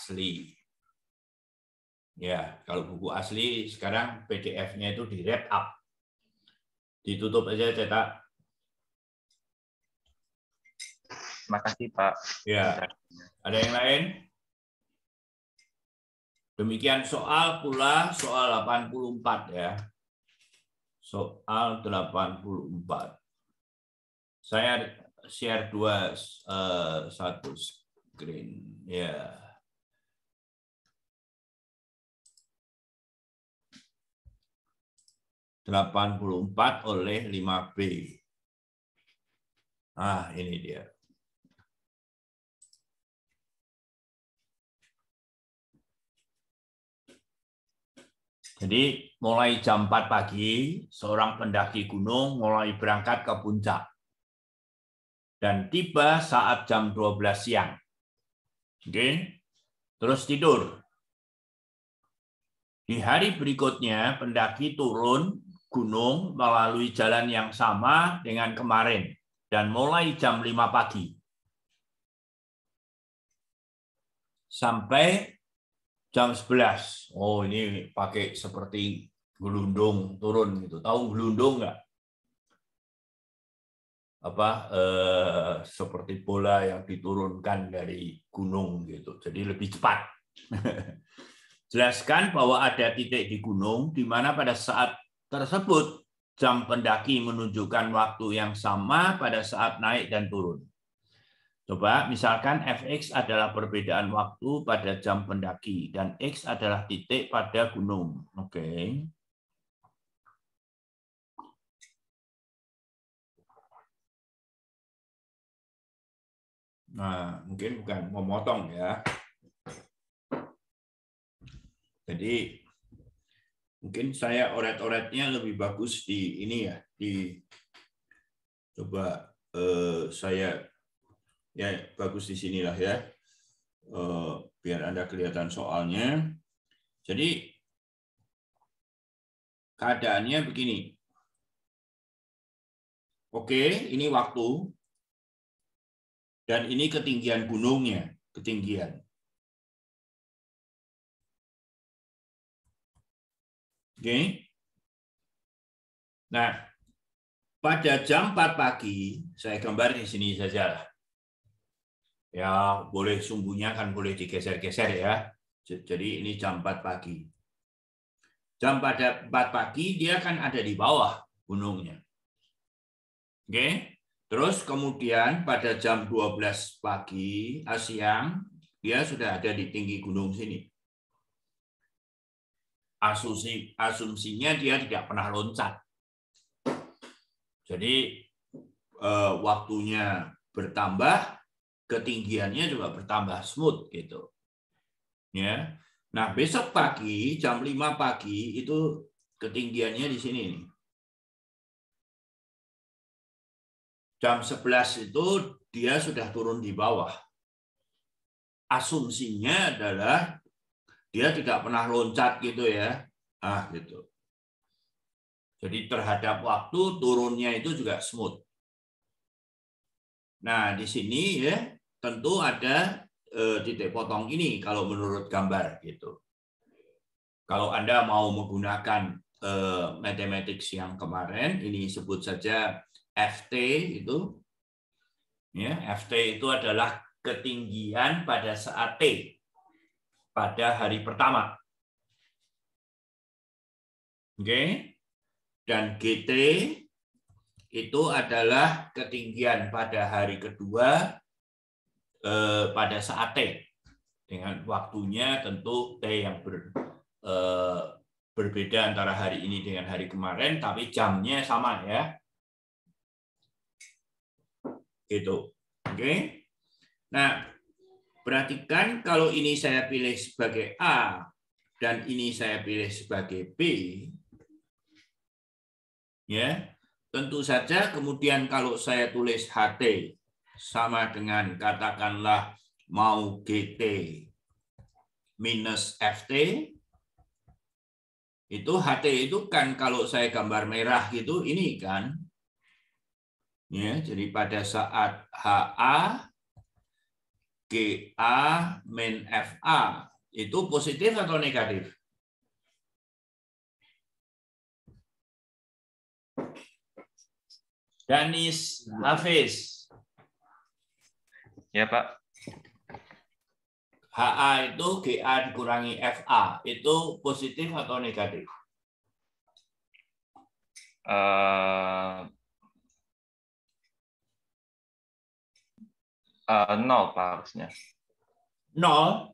asli. Ya, kalau buku asli sekarang PDF-nya itu di wrap up. Ditutup aja cetak. Terima kasih, Pak. Ya, ada yang lain? Demikian soal pula soal 84 ya. Soal 84. Saya share satu screen ya. (84) oleh 5B. Ah, ini dia. Jadi mulai jam 4 pagi, seorang pendaki gunung mulai berangkat ke puncak. Dan tiba saat jam 12 siang. Oke. Terus tidur. Di hari berikutnya, pendaki turun gunung melalui jalan yang sama dengan kemarin. Dan mulai jam 5 pagi. Sampai jam 11. Oh, ini pakai seperti gelundung turun gitu. Tahu gelundung nggak? Seperti bola yang diturunkan dari gunung gitu. Jadi lebih cepat. Jelaskan bahwa ada titik di gunung di mana pada saat tersebut jam pendaki menunjukkan waktu yang sama pada saat naik dan turun. Coba misalkan Fx adalah perbedaan waktu pada jam pendaki dan X adalah titik pada gunung. Oke. Nah, mungkin bukan memotong ya. Jadi mungkin saya oret-oretnya lebih bagus di ini ya, coba saya ya bagus di sinilah ya. Biar Anda kelihatan soalnya. Jadi keadaannya begini. Oke, ini waktu dan ini ketinggian gunungnya, ketinggian. Oke. Nah, pada jam 4 pagi, saya gambar di sini saja. Ya, boleh sumbunya kan boleh digeser-geser ya. Jadi ini jam 4 pagi. Jam pada 4 pagi dia kan ada di bawah gunungnya. Oke. Terus kemudian pada jam 12 pagi siang dia sudah ada di tinggi gunung sini. Asumsinya dia tidak pernah loncat. Jadi waktunya bertambah, ketinggiannya juga bertambah smooth gitu. Ya. Nah, besok pagi jam 5 pagi itu ketinggiannya di sini nih. Jam 11 itu dia sudah turun di bawah. Asumsinya adalah dia tidak pernah loncat gitu ya. Ah, gitu. Jadi terhadap waktu turunnya itu juga smooth. Nah, di sini ya tentu ada titik potong ini kalau menurut gambar gitu. Kalau Anda mau menggunakan mathematics yang kemarin, ini sebut saja FT itu. Ya, FT itu adalah ketinggian pada saat T pada hari pertama. Oke. Dan GT itu adalah ketinggian pada hari kedua pada saat T. Dengan waktunya tentu T yang berbeda antara hari ini dengan hari kemarin, tapi jamnya sama ya. Gitu. Oke. Nah, perhatikan kalau ini saya pilih sebagai A dan ini saya pilih sebagai B. Ya. Tentu saja kemudian kalau saya tulis HT sama dengan katakanlah mau GT minus FT, itu HT itu kan kalau saya gambar merah gitu ini kan. Ya, jadi pada saat HA, GA min FA itu positif atau negatif? Danis Hafiz. Ya, Pak. HA itu GA dikurangi FA. Itu positif atau negatif? Nol, Pak, harusnya. 0.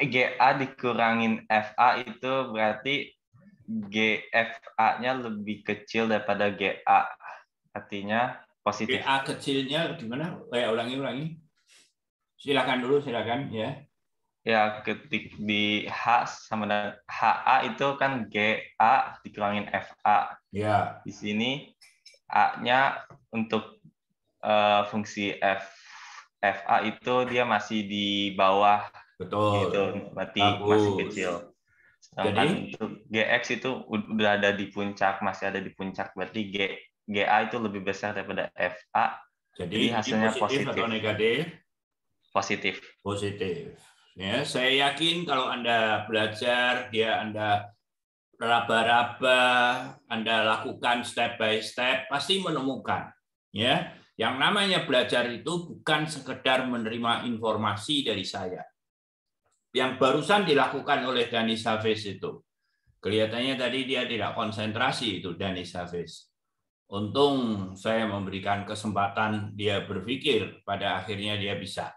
GA dikurangin FA itu berarti GFA-nya lebih kecil daripada GA. Artinya positif. GA kecilnya gimana? Ulangi. Silakan ya. Ya, ketik di H sama dengan HA itu kan GA dikurangin FA. Ya. Di sini A-nya untuk fungsi FA itu dia masih di bawah. Betul. Gitu, berarti Bagus. masih kecil. Sedangkan Jadi untuk GX itu udah ada di puncak, masih ada di puncak. Berarti GA itu lebih besar daripada FA. Jadi hasilnya positif atau negatif? Positif. Positif. Ya, saya yakin kalau Anda belajar, Anda raba-raba, Anda lakukan step by step, pasti menemukan. Ya, yang namanya belajar itu bukan sekedar menerima informasi dari saya. Yang barusan dilakukan oleh Danis Hafiz itu. Kelihatannya tadi dia tidak konsentrasi itu Danis Hafiz. Untung saya memberikan kesempatan dia berpikir, pada akhirnya dia bisa.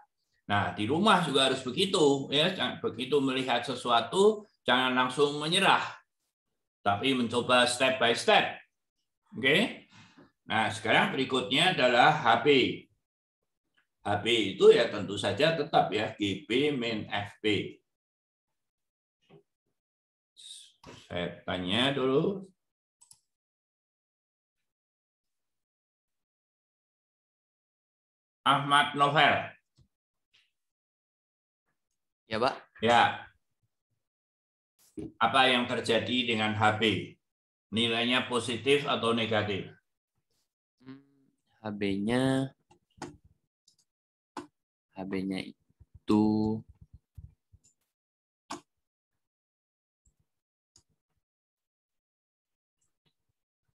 Nah, di rumah juga harus begitu, ya. Begitu melihat sesuatu, jangan langsung menyerah, tapi mencoba step by step. Oke? Nah, sekarang berikutnya adalah HB. HB itu ya tentu saja tetap ya GB min FB. Saya tanya dulu. Ahmad Novel. Ya, Pak. Ya. Apa yang terjadi dengan HB? Nilainya positif atau negatif? HB-nya itu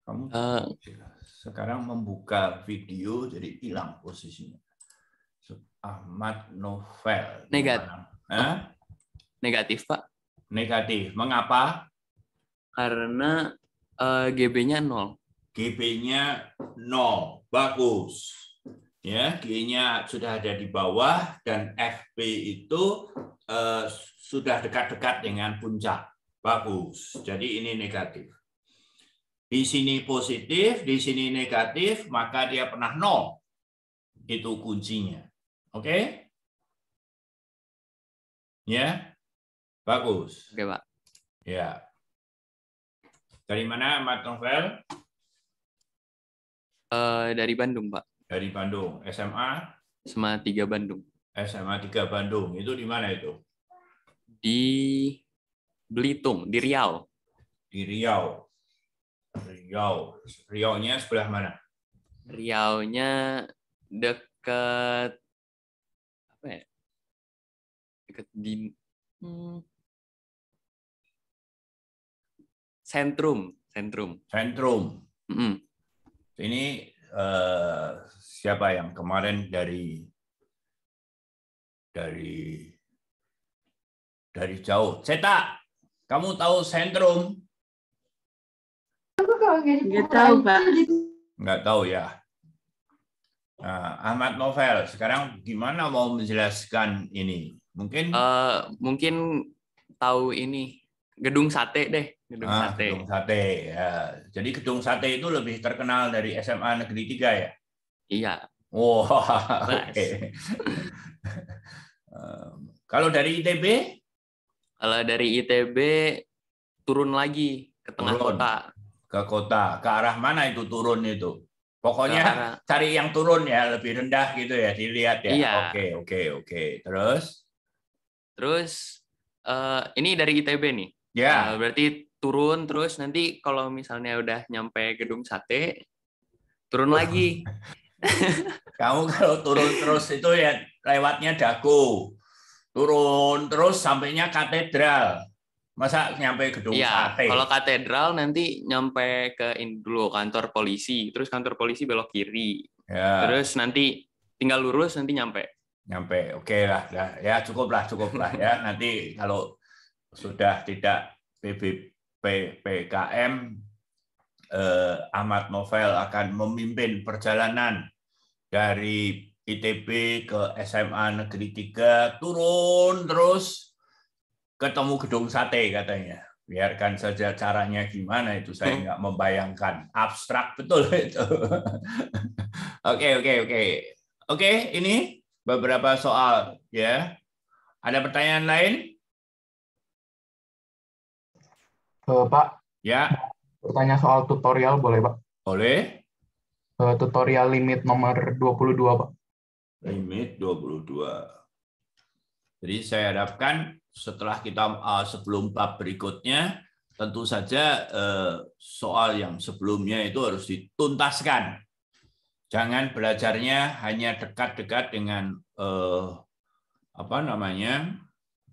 kamu sekarang membuka video jadi hilang posisinya. Ahmad Novel. Negatif, Pak. Negatif. Mengapa? Karena GB-nya 0. GB-nya 0. Bagus. Ya, G-nya sudah ada di bawah dan FB itu sudah dekat-dekat dengan puncak. Bagus. Jadi ini negatif. Di sini positif, di sini negatif, maka dia pernah 0. Itu kuncinya. Oke? Ya? Bagus. Oke, Pak. Ya. Dari mana, Ahmad Novel? Dari Bandung, Pak. Dari Bandung. SMA? SMA 3 Bandung. SMA 3 Bandung. Itu di mana itu? Di Belitung, di Riau. Di Riau. Riau-nya sebelah mana? Riau-nya dekat apa ya? Dekat di Sentrum. Ini siapa yang kemarin dari jauh? Cetak, kamu tahu Sentrum? Nggak tahu, Pak. Nggak tahu ya. Nah, Ahmad Novel, sekarang gimana mau menjelaskan ini? Mungkin tahu ini gedung sate deh. Gedung sate. Ya. Jadi gedung sate itu lebih terkenal dari SMA Negeri 3 ya? Iya. Wow, oke. Kalau dari ITB? Kalau dari ITB turun lagi ke tengah kota. Ke kota. Ke arah mana itu turun itu? Pokoknya cari yang turun ya, lebih rendah gitu ya, dilihat ya. Iya. Oke. Terus ini dari ITB nih. Ya. Berarti turun terus nanti kalau misalnya udah nyampe gedung sate, turun lagi. Kamu kalau turun terus itu ya lewatnya Dago. Turun terus sampainya katedral. Masa nyampe gedung Iya, sate? kalau katedral nanti nyampe ke ini dulu kantor polisi, terus kantor polisi belok kiri. Ya. Terus nanti tinggal lurus nanti nyampe. Oke lah. Ya cukup lah ya. Nanti kalau sudah tidak PKM, Ahmad Novel akan memimpin perjalanan dari ITB ke SMA Negeri 3, turun terus ketemu gedung sate katanya. Biarkan saja caranya gimana itu, saya nggak membayangkan. Abstrak betul itu. Oke, ini beberapa soal ya. Ada pertanyaan lain? Pak, Ya, bertanya soal tutorial boleh, Pak? boleh. Tutorial limit nomor 22, Pak. Limit 22. Jadi saya harapkan setelah kita sebelum bab berikutnya, tentu saja soal yang sebelumnya itu harus dituntaskan. Jangan belajarnya hanya dekat-dekat dengan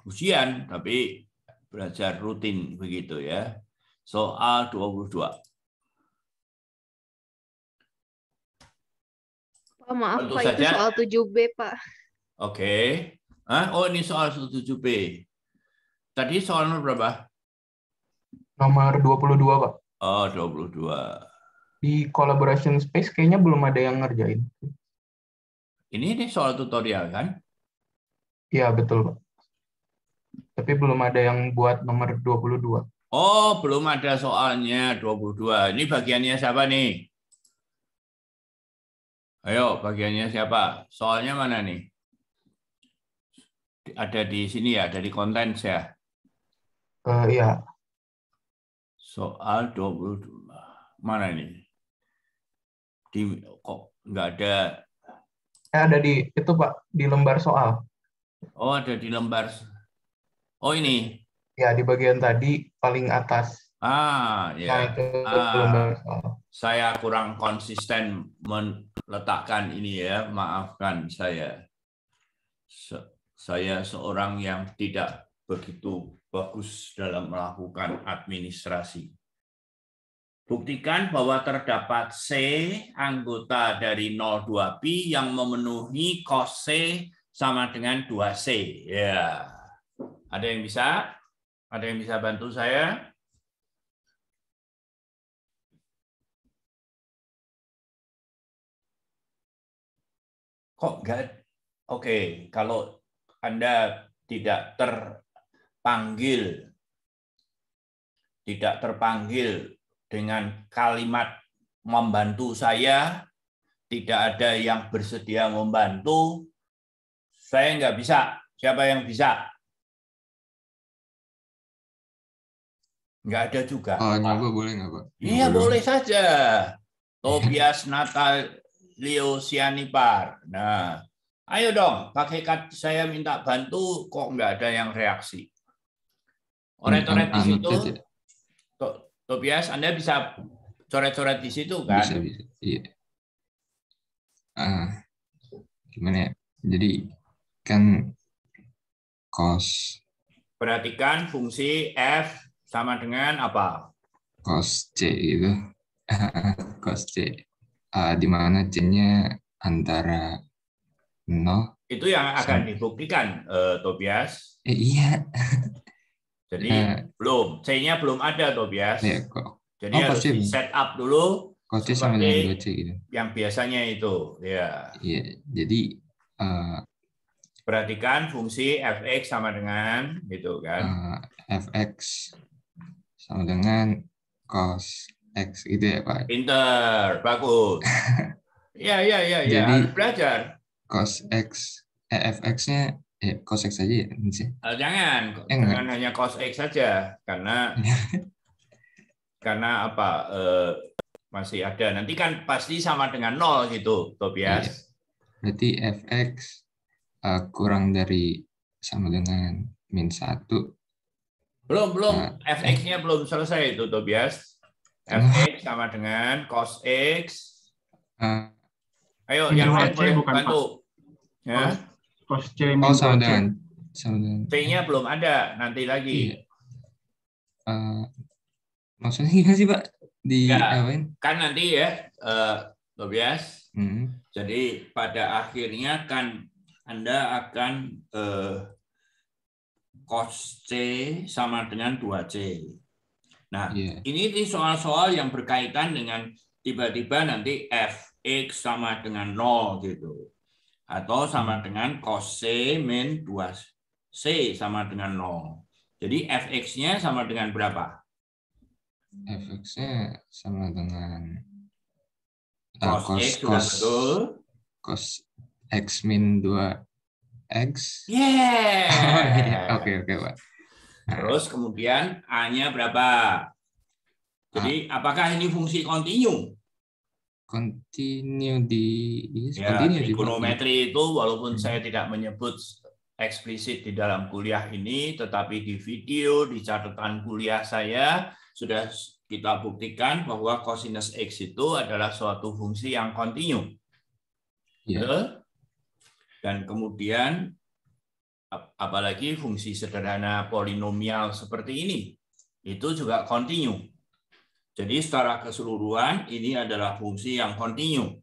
ujian, tapi belajar rutin begitu ya. Soal 22. Pak, maaf Tentu Pak, itu saja. soal 7B, Pak. Oke. Oh, ini soal 7B. Tadi soal nomor berapa? Nomor 22, Pak. Oh, 22. Di collaboration space kayaknya belum ada yang ngerjain. Ini soal tutorial kan? Iya, betul, Pak. Tapi belum ada yang buat nomor 22. Oh, belum ada soalnya 22. Ini bagiannya siapa nih? Ayo, bagiannya siapa? Soalnya mana nih? Ada di sini ya, ada di konten ya. Iya. Soal 22. Mana ini? Kok nggak ada? Ada di itu, Pak, di lembar soal. Oh, ada di lembar. Oh, ini. Ya, di bagian tadi paling atas. Ya. Nah, itu lembar soal. Saya kurang konsisten meletakkan ini ya, maafkan saya. Saya seorang yang tidak begitu bagus dalam melakukan administrasi. Buktikan bahwa terdapat C anggota dari 02pi yang memenuhi cos C sama dengan 2C. Ya. Ada yang bisa? Ada yang bisa bantu saya? Kok enggak? Oke, kalau Anda tidak terpanggil dengan kalimat membantu saya, tidak ada yang bersedia membantu, saya nggak bisa. Siapa yang bisa? Nggak ada juga. Nyoba boleh nggak, Pak? Iya, boleh saja. Tobias Natalio Sianipar. Nah, ayo dong, pakai saya minta bantu, kok nggak ada yang reaksi. Coret-coret di situ. Tobias, Anda bisa coret-coret di situ kan? Bisa. Iya. Gimana ya? Jadi kan cos. Perhatikan fungsi F sama dengan apa? Cos C itu. Cos C. Di mana C-nya antara 0. Itu yang akan dibuktikan, Tobias. Iya. Jadi belum, C-nya belum ada, Tobias. Iya, kok. Jadi harus di set up dulu cos C sama dengan 2C gitu. Yang biasanya itu, ya. Iya, jadi perhatikan fungsi fx sama dengan gitu kan. Fx sama dengan cos X gitu ya, Pak. Pinter, bagus. Ya. Jadi, harus belajar. Cos X, Fx-nya cos X aja ya? Jangan hanya cos X saja, karena apa? Masih ada. Nanti kan pasti sama dengan 0 gitu, Tobias. Iya. Berarti Fx kurang dari sama dengan -1. Belum. Fx-nya belum selesai itu, Tobias. Fx sama dengan cos X Ayo, Min yang 2 lain C boleh bukan, bantu. Ya. Cos C min Oh, 2 sama C. dengan. Sama dengan. C-nya belum ada, nanti Iya. lagi. Maksudnya gimana sih, Pak? Di Ya, apain? kan nanti ya, Tobias. Hmm. Jadi pada akhirnya kan Anda akan cos C sama dengan 2C. Nah, Iya. ini soal-soal yang berkaitan dengan tiba-tiba nanti fx sama dengan 0 gitu. Atau sama dengan cos C min 2C sama dengan 0. Jadi fx-nya sama dengan berapa? Fx-nya sama dengan Cos X sudah betul. Cos X min 2X. Yeah. Oke, Pak. Terus kemudian A-nya berapa? Jadi apakah ini fungsi kontinu? Continue di Ya, continue di trigonometri itu walaupun saya tidak menyebut eksplisit di dalam kuliah ini, tetapi di video, di catatan kuliah saya, sudah kita buktikan bahwa cosinus X itu adalah suatu fungsi yang kontinu. Yeah. Dan kemudian, apalagi fungsi sederhana polinomial seperti ini, itu juga kontinu. Jadi secara keseluruhan, ini adalah fungsi yang kontinu.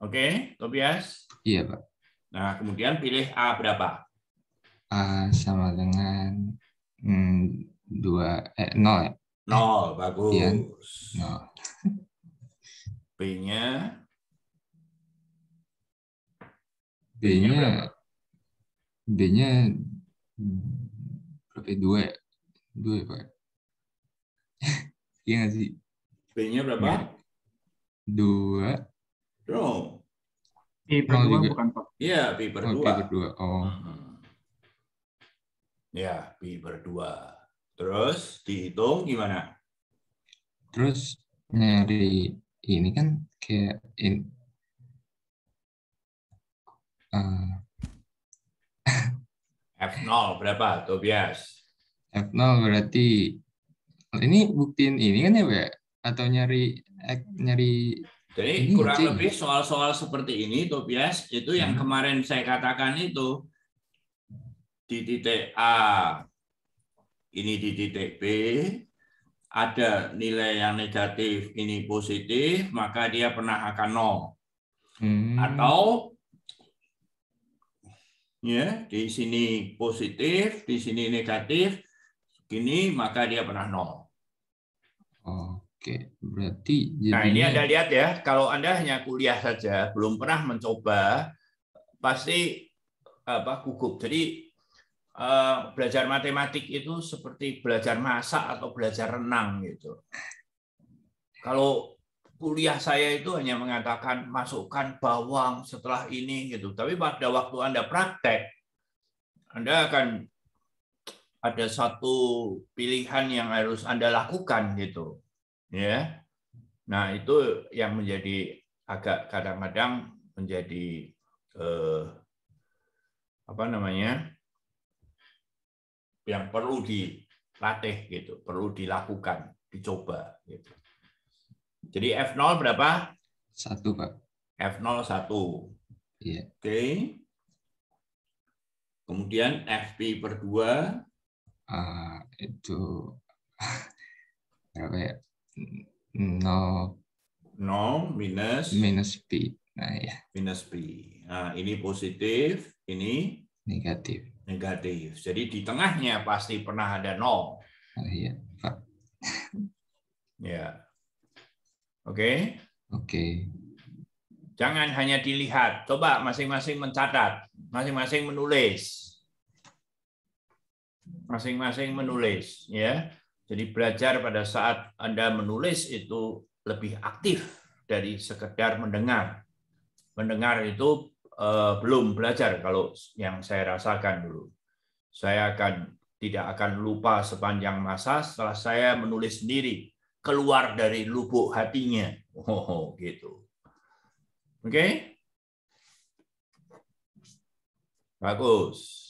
Oke, Tobias? Iya, Pak. Nah, kemudian pilih A berapa? A sama dengan 0 ya? 0, bagus. Iya, 0. B-nya B-nya berapa? 2 ya? 2 ya, Pak? Iya nggak sih? B-nya berapa? 2. No. I per 2 bukan, Pak. Iya, B per 2. Oh, B per 2. Oh. Ya, B per 2. Terus dihitung gimana? Terus nyari ini kan kayak F0 berapa, Tobias? F0 berarti ini buktiin ini kan ya, Pak? Atau nyari jadi ini kurang C. lebih soal-soal seperti ini, Tobias, itu yang kemarin saya katakan itu di titik A, ini di titik B, ada nilai yang negatif, ini positif, maka dia pernah akan 0. Atau ya di sini positif, di sini negatif, gini maka dia pernah 0. Oke, berarti jadinya... Nah, ini Anda lihat ya, kalau Anda hanya kuliah saja, belum pernah mencoba, pasti gugup. Jadi belajar matematik itu seperti belajar masak atau belajar renang gitu. Kalau kuliah saya itu hanya mengatakan masukkan bawang setelah ini gitu. Tapi pada waktu Anda praktek, Anda akan ada satu pilihan yang harus Anda lakukan gitu. Ya. Nah, itu yang menjadi agak kadang-kadang menjadi yang perlu dilatih gitu, perlu dilakukan, dicoba gitu. Jadi F0 berapa? 1, Pak. F0 1. Iya. Oke. Kemudian FP per 2. Itu berapa ya? 0 minus P. Nah, ya. Minus P. Nah, ini positif, ini negatif. Negatif. Jadi di tengahnya pasti pernah ada 0. Iya, Pak. Ya. Oke. Oke. Jangan hanya dilihat. Coba masing-masing mencatat. Masing-masing menulis. Masing-masing menulis. Ya. Jadi belajar pada saat Anda menulis itu lebih aktif dari sekedar mendengar. Mendengar itu belum belajar kalau yang saya rasakan dulu. Saya tidak akan lupa sepanjang masa setelah saya menulis sendiri, keluar dari lubuk hatinya. Oh, gitu. Oke? Bagus.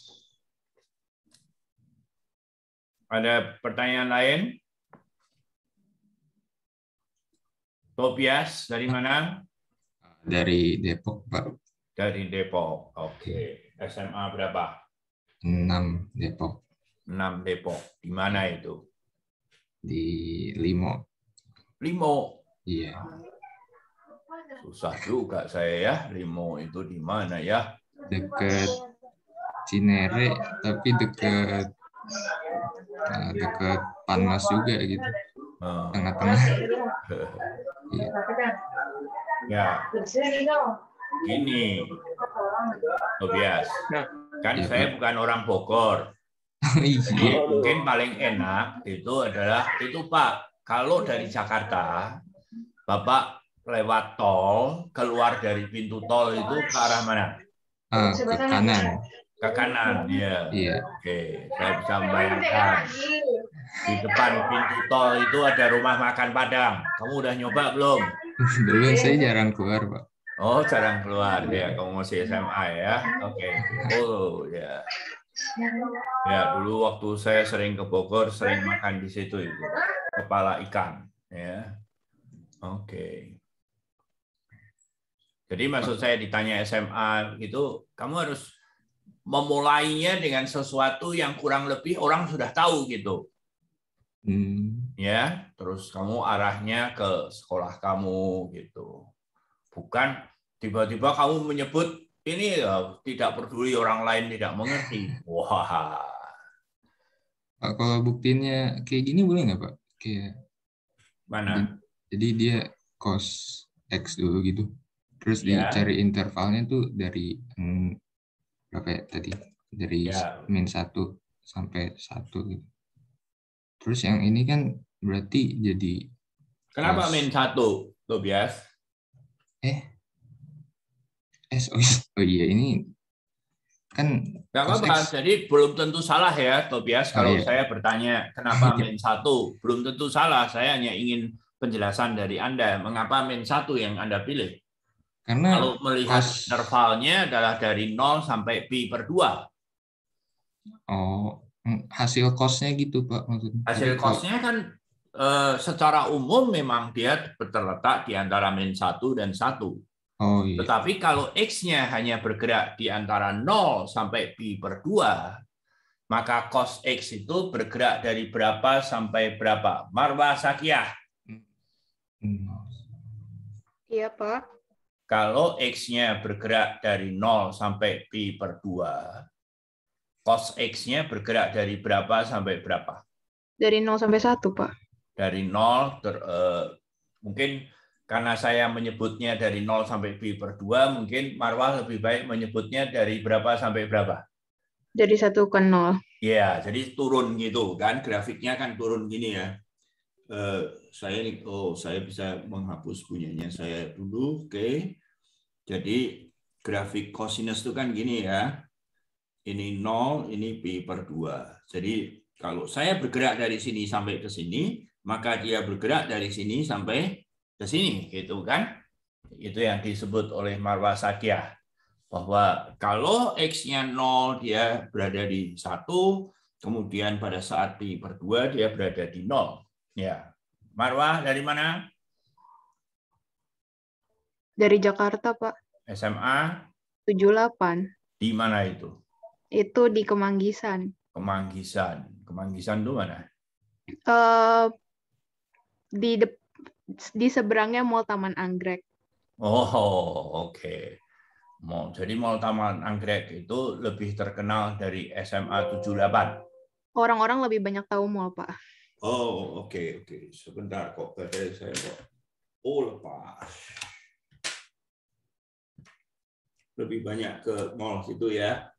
Ada pertanyaan lain? Tobias dari mana? Dari Depok, Pak. Dari Depok. Oke. SMA berapa? 6 Depok. 6 Depok. Di mana itu? Di Limo. Limo. Iya. Susah juga saya ya. Limo itu di mana ya? Dekat Cinere, tapi dekat Panmas juga gitu. Tengah-tengah. Iya. Ya. Gini. Tobias. Kan Ya, saya Pak. bukan orang Bogor. Iya. Mungkin paling enak itu adalah itu Pak, kalau dari Jakarta Bapak lewat tol, keluar dari pintu tol itu ke arah mana? Ke kanan. Ke kanan, ya. Iya. Oke, saya bisa membayangkan. Di depan pintu tol itu ada rumah makan Padang. Kamu udah nyoba belum? Dulu saya jarang keluar, Pak. Oh, jarang keluar ya. Kamu masih SMA ya? Oke. Oh, ya. Ya, dulu waktu saya sering ke Bogor, sering makan di situ itu. Kepala ikan, ya. Oke. Jadi maksud saya ditanya SMA itu, kamu harus memulainya dengan sesuatu yang kurang lebih orang sudah tahu gitu. Ya, terus kamu arahnya ke sekolah kamu gitu. Bukan tiba-tiba kamu menyebut ini tidak peduli orang lain tidak mengerti. Wah. Pak, kalau buktinya kayak gini boleh nggak, Pak? Kayak Mana? Jadi dia cos X dulu gitu. Terus Ya. dicari intervalnya tuh dari berapa ya tadi? Dari min 1 sampai 1 gitu. Terus yang ini kan berarti jadi Kenapa min 1, Tobias? Oh iya, ini kan Nggak apa-apa, jadi belum tentu salah ya, Tobias. Kalau saya bertanya kenapa min 1, belum tentu salah. Saya hanya ingin penjelasan dari Anda. Mengapa min 1 yang Anda pilih? Karena kalau melihat intervalnya adalah dari 0 sampai pi per 2. Oh, hasil cosnya gitu, Pak, maksudnya. Hasil cosnya kan secara umum memang dia terletak di antara min 1 dan 1. Oh, iya. Tetapi kalau X-nya hanya bergerak di antara 0 sampai pi per 2, maka cos X itu bergerak dari berapa sampai berapa? Marwah Sakiyah. Iya, Pak. Kalau X-nya bergerak dari 0 sampai pi per 2, cos X-nya bergerak dari berapa sampai berapa? Dari 0 sampai 1, Pak. Dari 0, mungkin karena saya menyebutnya dari 0 sampai pi per 2, mungkin Marwah lebih baik menyebutnya dari berapa sampai berapa? Dari 1 ke 0. Ya, jadi turun gitu kan, grafiknya kan turun gini ya. Saya bisa menghapus punyanya saya dulu, oke. Jadi grafik cosinus itu kan gini ya. Ini 0, ini pi per 2. Jadi kalau saya bergerak dari sini sampai ke sini, maka dia bergerak dari sini sampai ke sini, gitu kan? Itu yang disebut oleh Marwah Sakiyah, bahwa kalau X-nya 0 dia berada di 1, kemudian pada saat pi per 2 dia berada di 0. Ya. Marwah dari mana? Dari Jakarta, Pak. SMA? 78. Di mana itu? Itu di Kemanggisan. Kemanggisan. Kemanggisan itu mana? Di seberangnya Mall Taman Anggrek. Oh, oke. Jadi Mall Taman Anggrek itu lebih terkenal dari SMA 78. Orang-orang lebih banyak tahu mall, Pak. Oh, oke. Sebentar kok, baterai saya kok. Oh, lepas. Lebih banyak ke mall situ ya.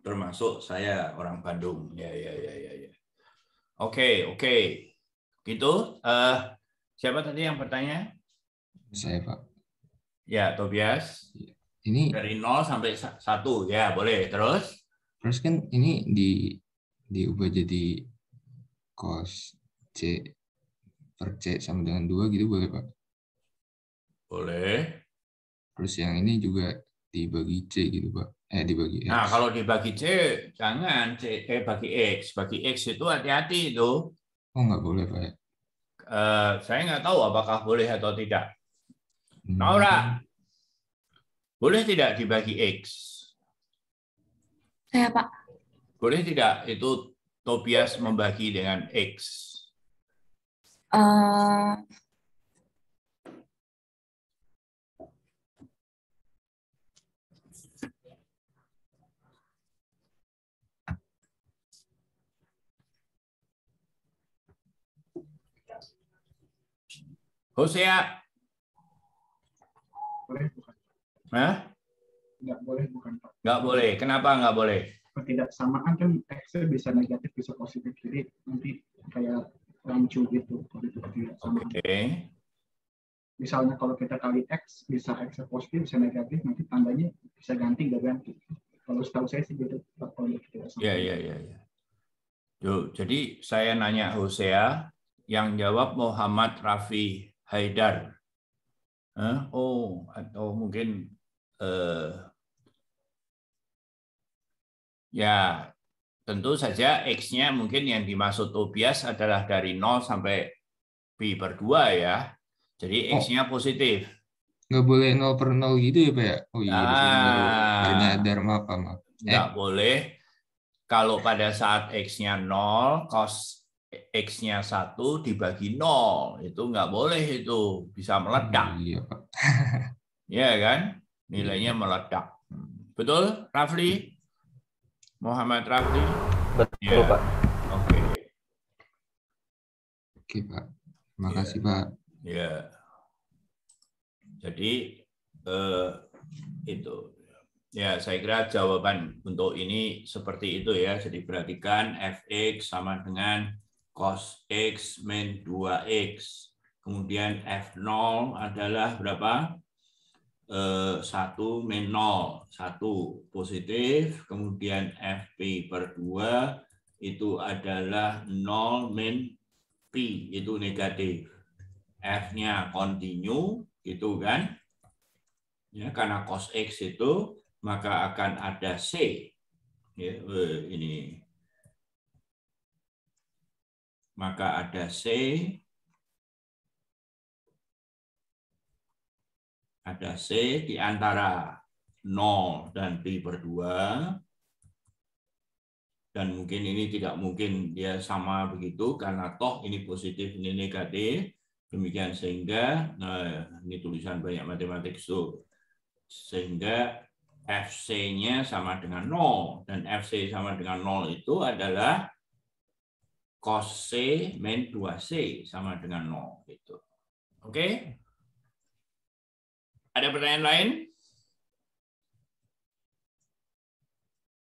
Termasuk saya orang Bandung. Ya. Oke. Gitu. Siapa tadi yang bertanya? Saya, Pak. Ya, Tobias. Ini dari 0 sampai 1. Ya, boleh. Terus? Terus kan ini diubah jadi cos C per C sama dengan 2 gitu, boleh, Pak? Boleh. Terus yang ini juga dibagi C gitu, Pak. Dibagi X. Nah, kalau dibagi C, jangan bagi X. Bagi X itu hati-hati itu. Oh, nggak boleh, Pak. Saya nggak tahu apakah boleh atau tidak. Naura, Boleh tidak dibagi X? Saya, Pak. Boleh tidak itu Tobias membagi dengan X? Hosea? Boleh bukan? Hah? Nggak boleh bukan, Pak. Nggak boleh. Kenapa nggak boleh? Ketidaksamaan kan X-nya bisa negatif, bisa positif. Jadi nanti kayak rancu gitu. Kalau itu ketidaksamaan. Oke. Misalnya kalau kita kali X, bisa X positif, bisa negatif, nanti tandanya bisa ganti, nggak ganti. Kalau setahu saya sih gitu, Pak, kalau ketidaksamaan. Ya. Yuk, jadi saya nanya Hosea, yang jawab Muhammad Rafi Haidar. Atau mungkin ya tentu saja X-nya mungkin yang dimaksud Tobias adalah dari 0 sampai pi per 2 ya. Jadi X-nya positif. Nggak boleh 0/0 gitu ya, Pak ya? Oh iya, baru nyadar, maaf. Nggak boleh. Kalau pada saat X-nya 0, cos X-nya 1 dibagi 0. Itu nggak boleh, itu bisa meledak. Iya, Pak. Iya kan? Nilainya meledak. Betul, Rafli? Muhammad Rafli? Betul, Pak. Oke. Oke, Pak. Terima kasih, Pak. Ya. Jadi itu. Ya, saya kira jawaban untuk ini seperti itu ya. Jadi perhatikan fx sama dengan cos x min 2x. Kemudian f0 adalah berapa? 1 min 0. 1 positif. Kemudian fp per 2 itu adalah 0 min pi. Itu negatif. F-nya continue, gitu kan? Ya, karena cos x itu, maka akan ada C. Ya, ini. Maka ada C. Ada C di antara 0 dan pi per 2. Dan mungkin ini tidak mungkin dia sama begitu, karena toh ini positif, ini negatif. Demikian sehingga, ini tulisan banyak matematik so. Sehingga FC-nya sama dengan 0. Dan FC sama dengan 0 itu adalah cos C min 2C sama dengan 0. Gitu. Oke? Ada pertanyaan lain?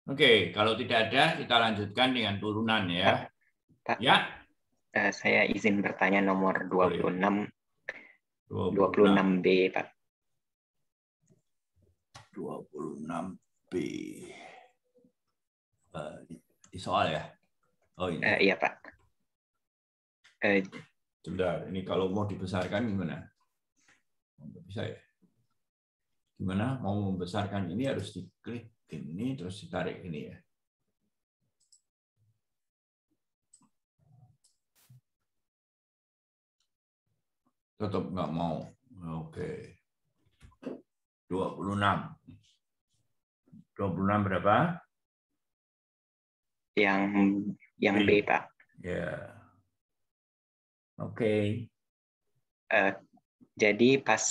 Oke, kalau tidak ada, kita lanjutkan dengan turunan ya. Pak, ya. Saya izin bertanya nomor 26. 26B, Pak. 26B. Di soal ya? Oh ini. Iya, Pak. Sebentar, ini kalau mau dibesarkan gimana? Nggak bisa ya? Gimana? Mau membesarkan ini harus diklik ini, terus ditarik ini ya. Tetap nggak mau. Oke. 26. 26 berapa? Yang B, Pak. Ya. Oke. Jadi pas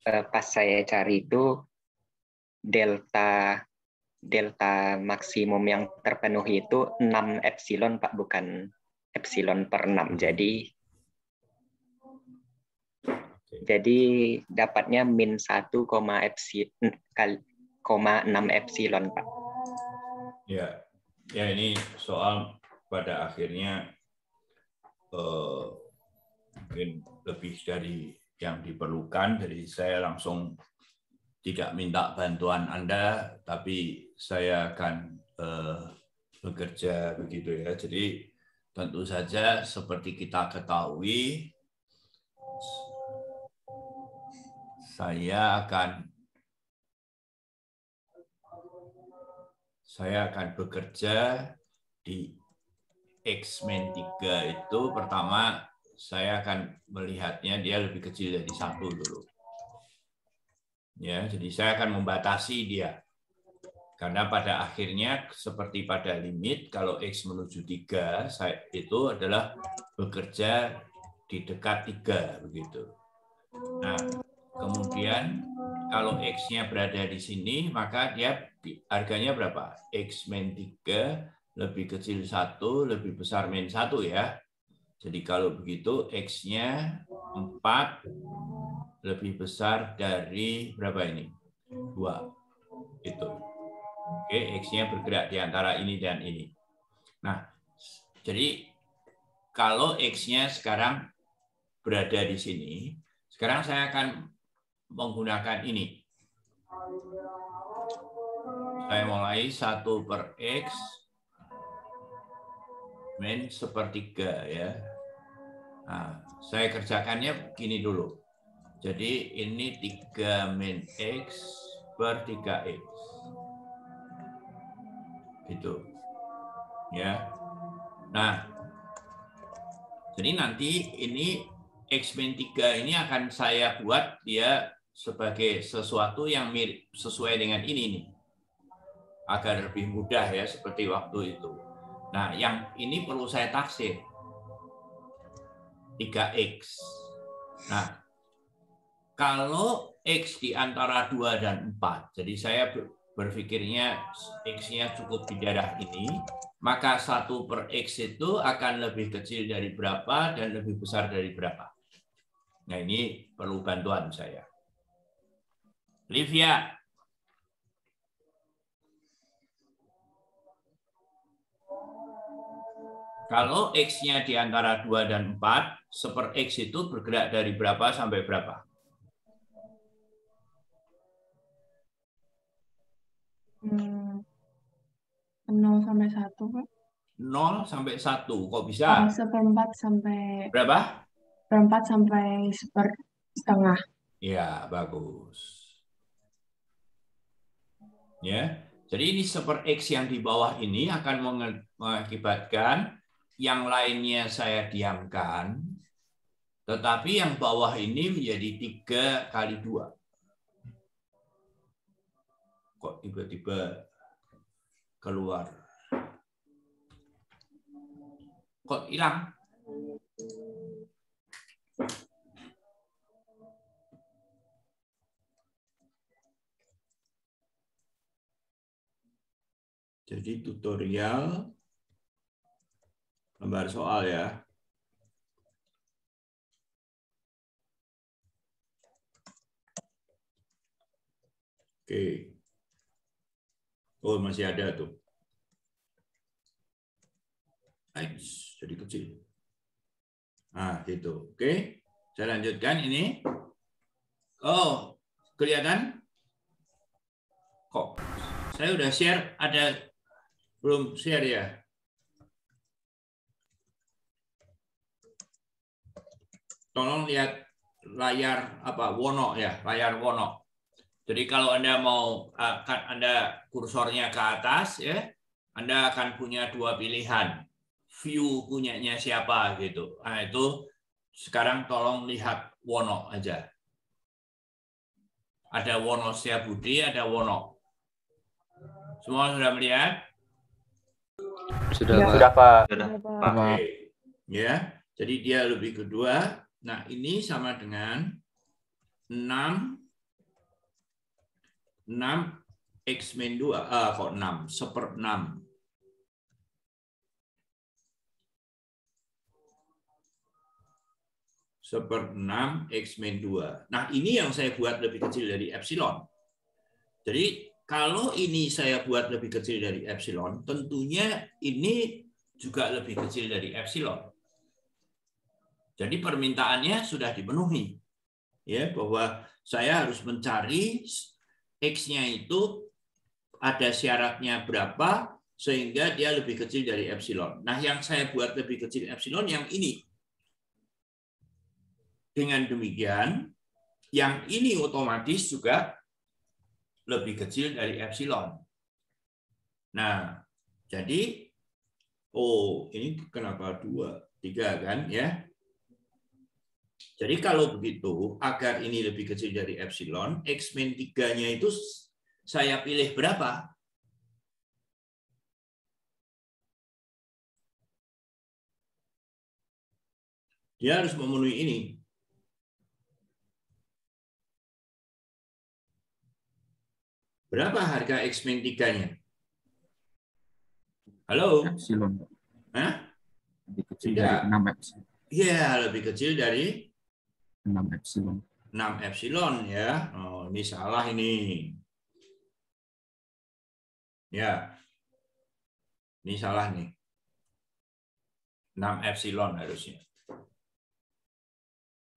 pas saya cari itu delta maksimum yang terpenuhi itu 6 epsilon, Pak, bukan epsilon per 6. Jadi dapatnya min 1,6 epsilon, Pak. Ya, ini soal pada akhirnya mungkin lebih dari yang diperlukan, jadi saya langsung tidak minta bantuan Anda, tapi saya akan bekerja begitu ya. Jadi tentu saja seperti kita ketahui, saya akan bekerja di X-3 itu pertama saya akan melihatnya dia lebih kecil dari 1 dulu. Ya, jadi saya akan membatasi dia. Karena pada akhirnya seperti pada limit, kalau X menuju 3, itu adalah bekerja di dekat 3 begitu. Nah, kemudian kalau X-nya berada di sini, maka dia harganya berapa? X min 3 lebih kecil 1, lebih besar min 1 ya. Jadi kalau begitu X-nya 4 lebih besar dari berapa ini? 2. Itu. Oke, X-nya bergerak di antara ini dan ini. Nah, jadi kalau X-nya sekarang berada di sini, sekarang saya akan menggunakan ini. Saya mulai 1/X min 1/3 ya. Nah, saya kerjakannya begini dulu. Jadi ini 3 min X per 3X. Gitu. Ya. Nah, jadi nanti ini X min 3 ini akan saya buat dia sebagai sesuatu yang mirip sesuai dengan ini nih. Agar lebih mudah ya seperti waktu itu. Nah, yang ini perlu saya taksir. 3X. Nah, kalau X di antara 2 dan 4, jadi saya berpikirnya X-nya cukup di daerah ini, maka 1/X itu akan lebih kecil dari berapa dan lebih besar dari berapa. Nah, ini perlu bantuan saya. Livia. Kalau X-nya di antara 2 dan 4, 1/X itu bergerak dari berapa sampai berapa? 0 sampai 1, Pak. 0 sampai 1, kok bisa? 1/4 sampai... Berapa? 1/4 sampai 1/2. Ya, bagus. Ya, jadi ini 1/X yang di bawah ini akan mengakibatkan yang lainnya saya diamkan, tetapi yang bawah ini menjadi 3 kali 2. Kok tiba-tiba keluar? Kok hilang? Jadi tutorial lembar soal ya. Oke. Oh, masih ada tuh. Jadi kecil. Nah, gitu. Oke. Saya lanjutkan ini. Oh, kelihatan? Kok saya udah share, ada belum share ya? Tolong lihat layar apa Wono ya, layar Wono. Jadi kalau Anda mau Anda kursornya ke atas ya, Anda akan punya 2 pilihan. View punyanya siapa gitu. Nah, itu sekarang tolong lihat Wono aja. Ada Wono Setiabudi, ada Wono. Semua sudah melihat? Sudah, Pak. Sudah, Pak. Oke. Ya, jadi dia lebih kedua. Nah, ini sama dengan 6 X min 2. Kok 6? 1/6. Seper-6 X min 2. Nah, ini yang saya buat lebih kecil dari epsilon. Jadi, kalau ini saya buat lebih kecil dari epsilon, tentunya ini juga lebih kecil dari epsilon. Jadi permintaannya sudah dipenuhi. Ya, bahwa saya harus mencari X-nya itu ada syaratnya berapa sehingga dia lebih kecil dari epsilon. Nah, yang saya buat lebih kecil epsilon yang ini. Dengan demikian, yang ini otomatis juga lebih kecil dari epsilon. Nah, jadi, oh ini kenapa 2, 3 kan ya? Jadi kalau begitu, agar ini lebih kecil dari epsilon, X-3-nya itu saya pilih berapa? Dia harus memenuhi ini. Berapa harga X-3-nya? Halo? Epsilon. Hah? Lebih kecil dari 6 epsilon. Iya, lebih kecil dari 6 epsilon. 6 epsilon ya. Oh, ini salah ini. Ya. Ini salah nih. 6 epsilon harusnya.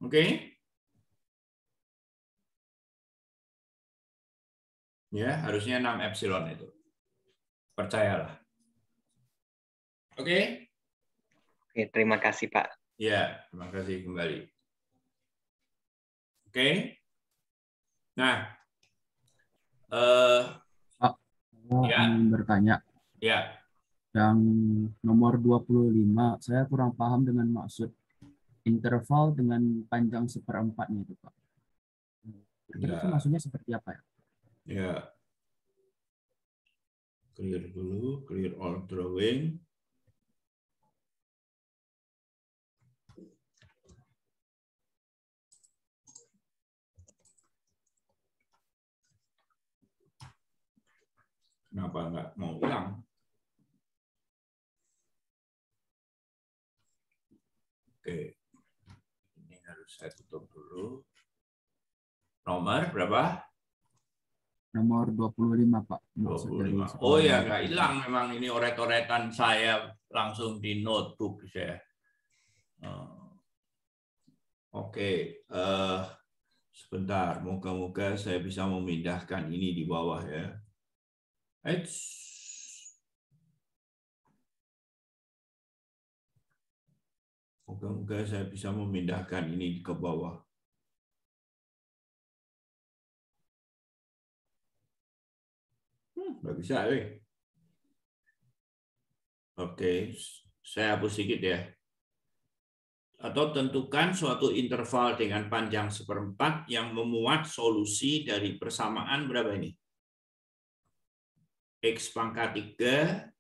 Oke. Ya, harusnya 6 epsilon itu. Percayalah. Oke. Oke, terima kasih, Pak. Ya, terima kasih kembali. Oke. Nah, Pak, saya ingin bertanya. Ya. Yang nomor 25, saya kurang paham dengan maksud interval dengan panjang 1/4-nya itu, Pak. Kira-kira itu maksudnya seperti apa ya? Ya. Clear dulu, clear all drawing. Kenapa nggak mau hilang? Oke. Ini harus saya tutup dulu. Nomor berapa? Nomor 25, Pak. 25. Oh ya, nggak hilang memang ini oret-oretan saya langsung di notebook saya. Oke. Sebentar, moga-moga saya bisa memindahkan ini di bawah ya. Moga-moga saya bisa memindahkan ini ke bawah. Nggak bisa, Oke, saya hapus sedikit ya. Atau tentukan suatu interval dengan panjang 1/4 yang memuat solusi dari persamaan berapa ini? X pangkat 3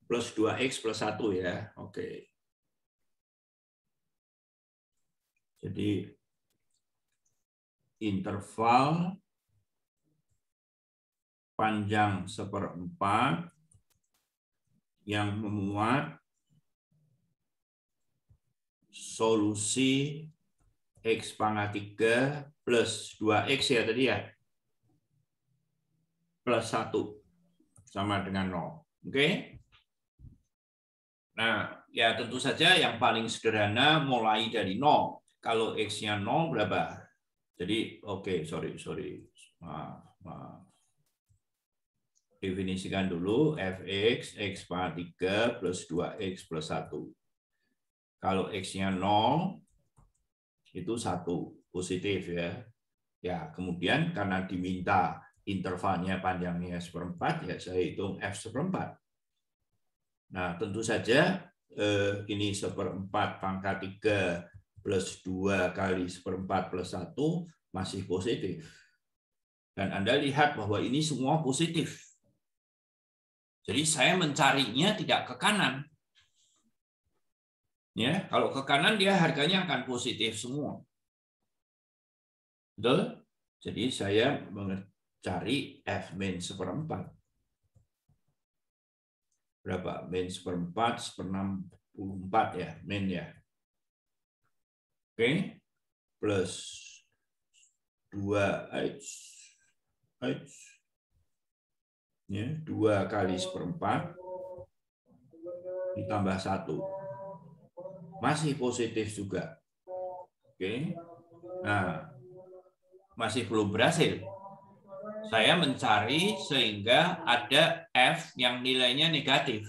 plus 2X plus 1 ya. Oke. Jadi interval panjang 1/4 yang memuat solusi X pangkat 3 plus 2X ya tadi ya. Plus 1 sama dengan 0. Oke? Nah, ya tentu saja yang paling sederhana mulai dari 0. Kalau X-nya 0 berapa? Jadi, oke, sorry. Maaf. Definisikan dulu fx, X pangkat 3 plus 2X plus 1. Kalau X-nya 0, itu 1, positif ya. Ya, kemudian karena diminta intervalnya panjangnya 1/4, ya saya hitung F1/4. Nah, tentu saja ini 1/4 pangkat 3 plus 2 kali 1/4 plus 1 masih positif. Dan Anda lihat bahwa ini semua positif. Jadi saya mencarinya tidak ke kanan. Ya, kalau ke kanan dia harganya akan positif semua. Betul? Jadi saya mencari F min 1/4. Berapa? Min 1/4, 1/64 ya, min ya. Oke. Plus 2H. Ya, 2 kali 1/4 ditambah 1. Masih positif juga. Oke. Nah, masih belum berhasil. Saya mencari sehingga ada F yang nilainya negatif.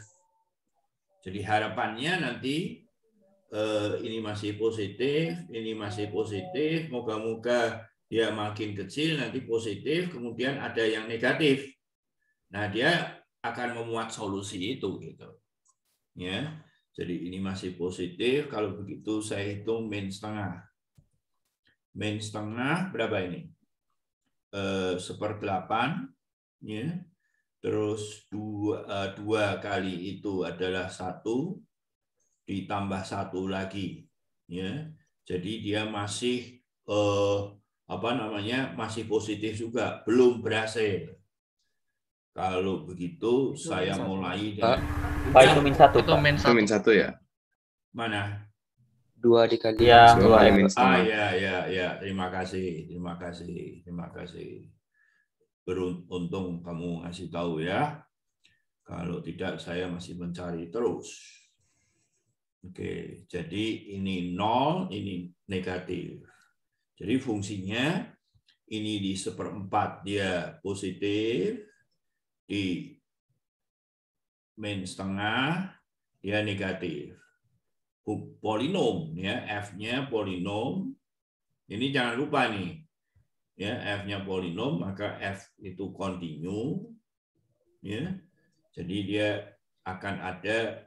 Jadi harapannya nanti ini masih positif, ini masih positif, moga-moga dia makin kecil nanti positif, kemudian ada yang negatif. Nah, dia akan memuat solusi itu gitu. Ya. Jadi ini masih positif. Kalau begitu saya hitung min setengah. Min setengah berapa ini? 1/8. Ya. Terus 2 kali itu adalah 1 ditambah 1 lagi. Ya. Jadi dia masih masih positif juga, belum berhasil. Kalau begitu itu saya mulai dengan Pak, itu min 1. Itu min 1 ya? Mana? 2 dikali ya, 2 kali min setengah. Ya. Terima kasih. Beruntung kamu ngasih tahu ya. Kalau tidak saya masih mencari terus. Oke, jadi ini 0, ini negatif. Jadi fungsinya ini di 1/4 dia positif, di min setengah dia negatif. Polinom ya, f-nya polinom. Ini jangan lupa nih. Ya, f-nya polinom maka f itu kontinu. Ya. Jadi dia akan ada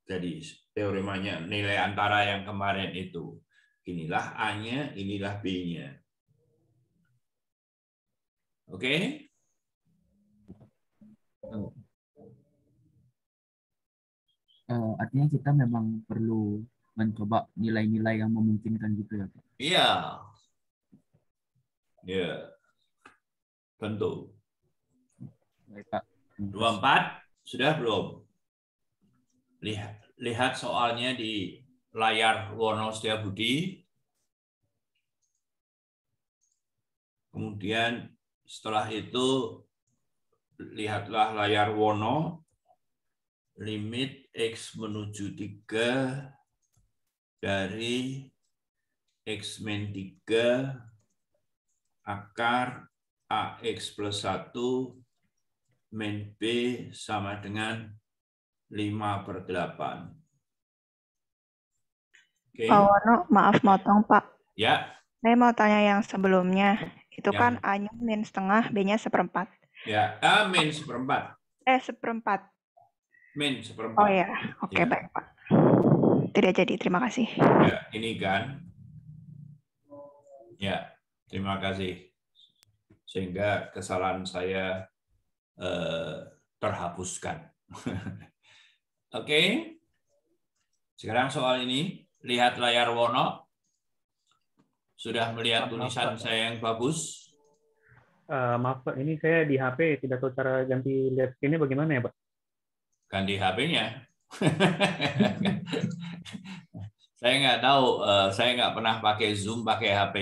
jadi teoremanya nilai antara yang kemarin itu. Inilah A-nya, inilah B-nya. Oke? Artinya kita memang perlu mencoba nilai-nilai yang memungkinkan gitu ya, Pak? Iya. Ya. Tentu. Baik, Pak. 24 sudah belum? Lihat soalnya di layar Wono Setiabudi. Kemudian setelah itu lihatlah layar Wono. Limit X menuju 3 dari X min 3 akar AX plus 1 min B sama dengan 5/8. Okay. Pak Wono, maaf motong Pak. Ya. Saya mau tanya yang sebelumnya. Itu ya. Kan A-nya min setengah, B-nya 1/4. Ya, A min 1/4. 1/4. Min 1/4. Oh ya, oke ya. Baik Pak. Tidak jadi, terima kasih. Ya, ini kan. Ya, terima kasih. Sehingga kesalahan saya terhapuskan. Oke. Sekarang soal ini, lihat layar Wono. Sudah melihat tulisan saya yang bagus? Maaf Pak, ini saya di HP tidak tahu cara ganti lihat ini bagaimana ya Pak? Ganti HP-nya. Saya nggak tahu, saya nggak pernah pakai Zoom pakai HP.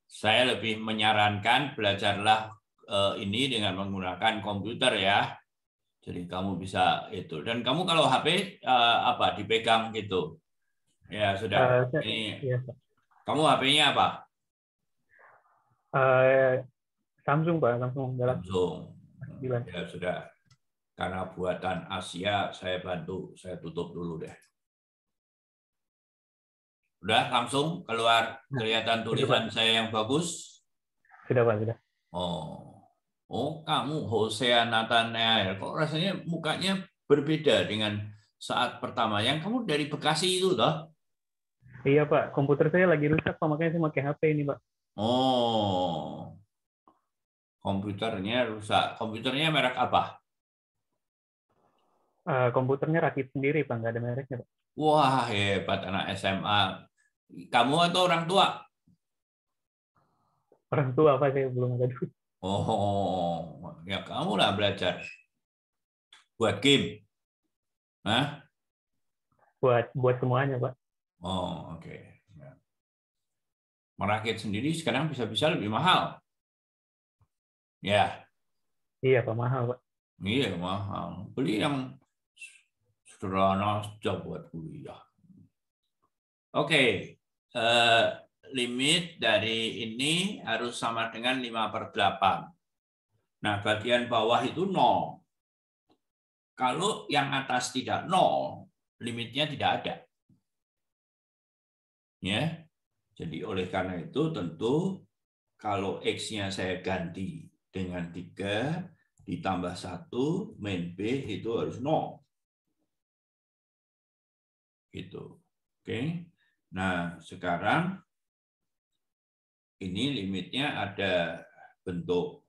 Saya lebih menyarankan belajarlah ini dengan menggunakan komputer ya. Jadi kamu bisa itu. Dan kamu kalau HP dipegang gitu. Ya sudah. Ini iya, kamu HP-nya apa? Samsung Pak, Samsung. Ya sudah. Karena buatan Asia, saya bantu, saya tutup dulu deh. Udah langsung keluar kelihatan tulisan saya yang bagus? Sudah Pak, sudah. Oh, kamu Hosea Nathanael, kok rasanya mukanya berbeda dengan saat pertama. Yang kamu dari Bekasi itu toh? Iya Pak, komputer saya lagi rusak Pak, makanya saya pakai HP ini Pak. Oh, komputernya rusak. Komputernya merek apa? Komputernya rakit sendiri Pak, nggak ada mereknya Pak. Wah, hebat anak SMA. Kamu atau orang tua? Orang tua Pak, saya belum ada duit. Oh, ya kamu lah belajar. Buat game? Hah? Buat semuanya Pak. Oh, oke. Ya. Merakit sendiri sekarang bisa-bisa lebih mahal. Ya. Iya Pak, mahal Pak. Iya, mahal. Beli yang sederhana saja buat kuliah. Oke, limit dari ini harus sama dengan 5/8. Nah, bagian bawah itu 0. Kalau yang atas tidak 0, limitnya tidak ada. Ya, jadi oleh karena itu tentu kalau X-nya saya ganti dengan 3 ditambah 1 min B itu harus 0. Gitu. Oke. Nah, sekarang ini limitnya ada bentuk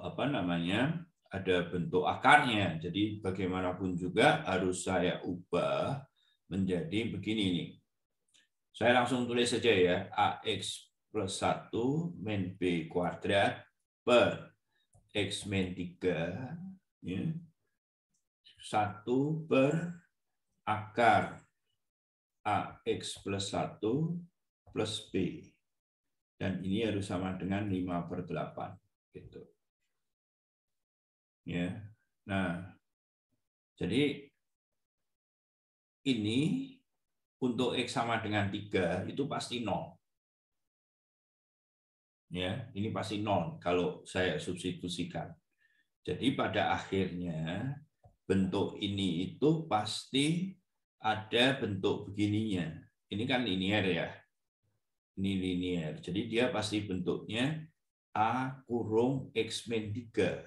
apa namanya? Ada bentuk akarnya. Jadi bagaimanapun juga harus saya ubah menjadi begini nih. Saya langsung tulis saja ya, AX plus 1 min B kuadrat per X min 3 ya, 1 per akar AX plus 1 plus B. Dan ini harus sama dengan 5/8. Gitu. Ya. Nah, jadi ini untuk X sama dengan 3 itu pasti 0. Ya, ini pasti 0 kalau saya substitusikan. Jadi pada akhirnya bentuk ini itu pasti ada bentuk begininya. Ini kan linear ya. Ini linear. Jadi dia pasti bentuknya A kurung X min 3.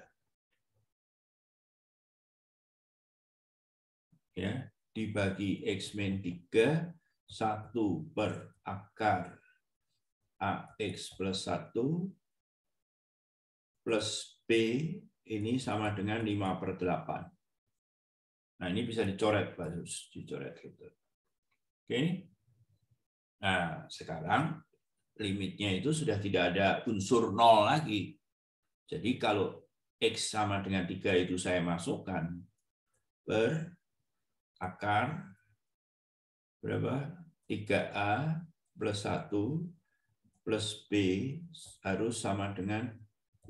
Ya, dibagi X min 3, 1 per akar AX plus 1 plus B ini sama dengan 5/8. Nah, ini bisa dicoret, harus dicoret gitu. Oke. Nah, sekarang limitnya itu sudah tidak ada unsur 0 lagi. Jadi kalau X sama dengan 3 itu saya masukkan per akar berapa? 3A plus 1 plus B harus sama dengan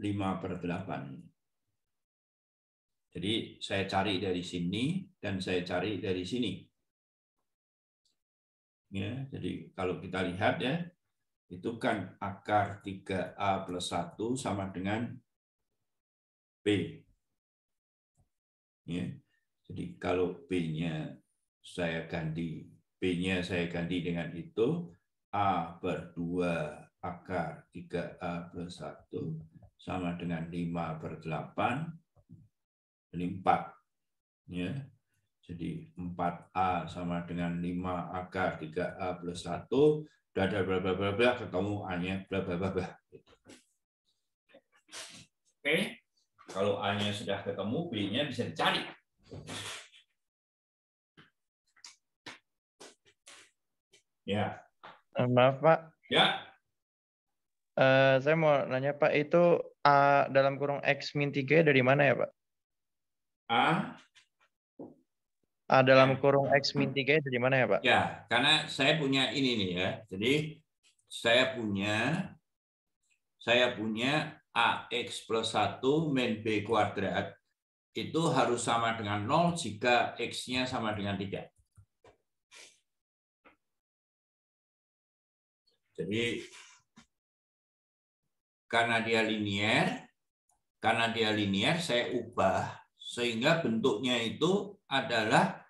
5/8. Jadi saya cari dari sini dan saya cari dari sini. Ya, jadi kalau kita lihat ya, itu kan akar 3A plus 1 sama dengan B. Ya. Jadi kalau B-nya saya ganti, B-nya saya ganti dengan itu, A per 2 akar 3A plus 1 sama dengan 5/8, ini 4. Ya. Jadi 4A sama dengan 5 akar 3A plus 1, bla bla bla bla bla, ketemu A-nya bla bla bla bla. Oke, kalau A-nya sudah ketemu, B-nya bisa dicari. Ya. Maaf Pak. Ya. Saya mau nanya Pak, itu A dalam kurung X min 3 dari mana ya Pak? A dalam kurung X min 3 dari mana ya Pak? Ya, karena saya punya ini nih ya. Jadi saya punya AX plus 1 min B kuadrat itu harus sama dengan 0 jika X-nya sama dengan 3. Jadi karena dia linear saya ubah sehingga bentuknya itu adalah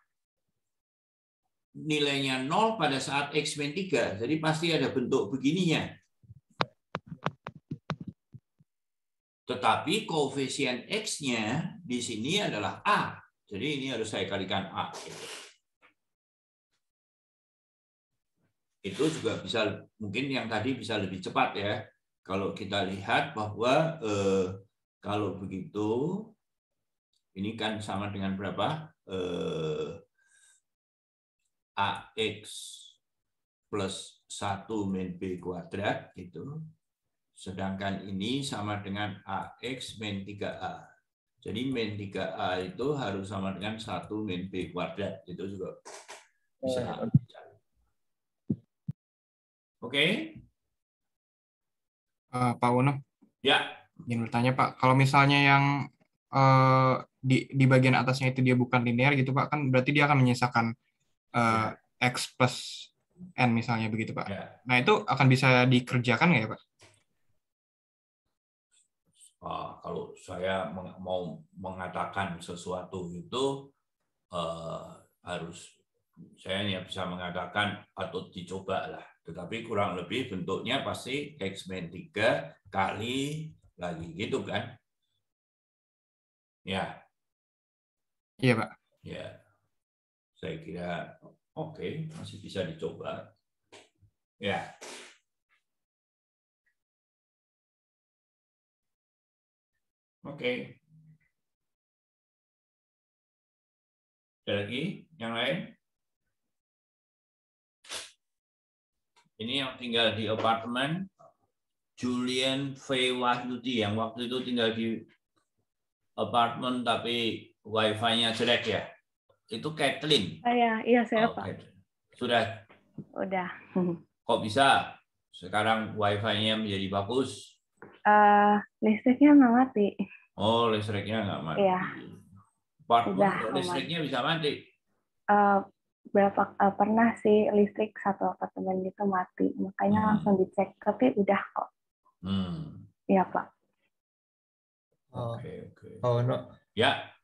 nilainya 0 pada saat X min 3. Jadi pasti ada bentuk begininya. Tetapi koefisien X-nya di sini adalah A. Jadi ini harus saya kalikan A. Itu juga bisa, mungkin yang tadi bisa lebih cepat ya. Kalau kita lihat bahwa kalau begitu, ini kan sama dengan berapa? AX plus 1 min B kuadrat gitu. Sedangkan ini sama dengan AX min 3A. Jadi min 3A itu harus sama dengan 1 min B kuadrat. Itu juga bisa. Oke. Pak Wono. Ya. Ingin bertanya Pak, kalau misalnya yang di bagian atasnya itu dia bukan linear gitu Pak, kan berarti dia akan menyisakan X plus N misalnya begitu Pak. Ya. Nah itu akan bisa dikerjakan nggak ya Pak? Kalau saya mau mengatakan sesuatu itu harus, saya hanya bisa mengatakan atau dicoba lah. Tetapi kurang lebih bentuknya pasti X min 3 kali lagi gitu kan. Ya. Iya Pak. Ya, saya kira oke, masih bisa dicoba. Ya. Oke. Ada lagi yang lain? Ini yang tinggal di apartemen, Julian V. Wahyudi, yang waktu itu tinggal di apartemen tapi wifi-nya jelek ya. Itu Kathleen. Iya saya Pak. Sudah. Udah. Kok bisa sekarang wifi-nya menjadi bagus? Listriknya nggak mati. Oh, listriknya nggak mati. Iya. Listriknya bisa mati. Pernah sih listrik satu apartemen itu mati, makanya langsung dicek, tapi udah kok. Iya Pak. Oke. Oh no. Ya.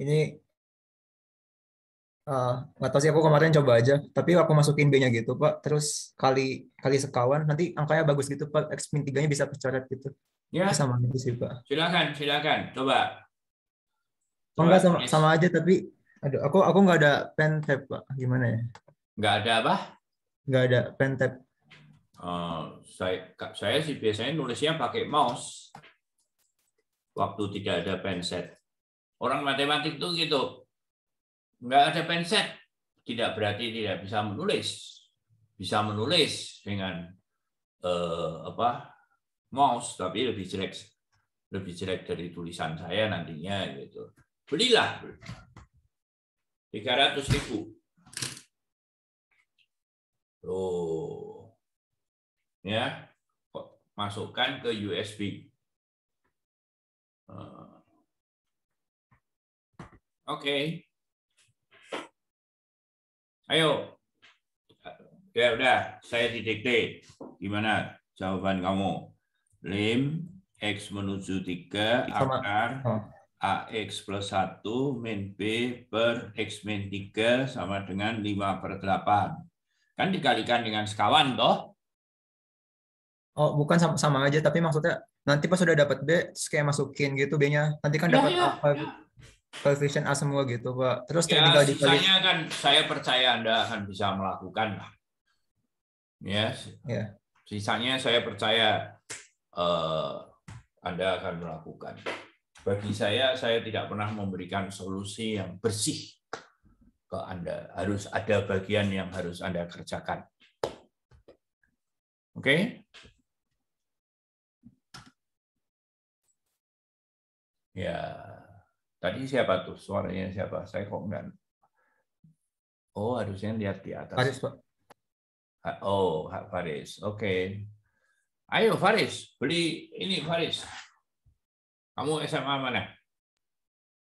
Ini nggak tahu sih, aku kemarin coba aja, tapi aku masukin B-nya gitu Pak, terus kali sekawan, nanti angkanya bagus gitu Pak, X-3-nya bisa tercoret gitu. Ya. Sama gitu sih Pak. Silakan, coba. Oh, enggak sama aja, tapi aduh, aku nggak ada pen tab Pak, gimana ya? Nggak ada apa? Nggak ada pen tab. Saya sih biasanya nulisnya pakai mouse waktu tidak ada penset. Orang matematik tuh gitu, nggak ada penset tidak berarti tidak bisa menulis. Bisa menulis dengan mouse, tapi lebih jelek dari tulisan saya nantinya gitu. Belilah 300.000. Oh, ya, masukkan ke USB. Oke. Ayo. Ya udah, saya didikte. Gimana jawaban kamu? Lim X menuju 3 akar AX plus 1 min B per X min 3 sama dengan 5/8. Kan dikalikan dengan sekawan, toh? Oh, bukan sama aja, tapi maksudnya nanti pas sudah dapat B, terus kayak masukin gitu B-nya. Nanti kan dapat coefficient A semua gitu, Pak. Terus tinggal dikali. Sisanya kan saya percaya Anda akan bisa melakukan. Ya. Sisanya saya percaya Anda akan melakukan. Bagi saya tidak pernah memberikan solusi yang bersih ke Anda. Harus ada bagian yang harus Anda kerjakan. Oke? Ya, tadi siapa tuh? Suaranya siapa? Saya kok enggak. Oh, harusnya lihat di atas. Faris, Pak. Oh, Faris. Oke. Ayo, Faris. Beli ini, Faris. Kamu SMA mana?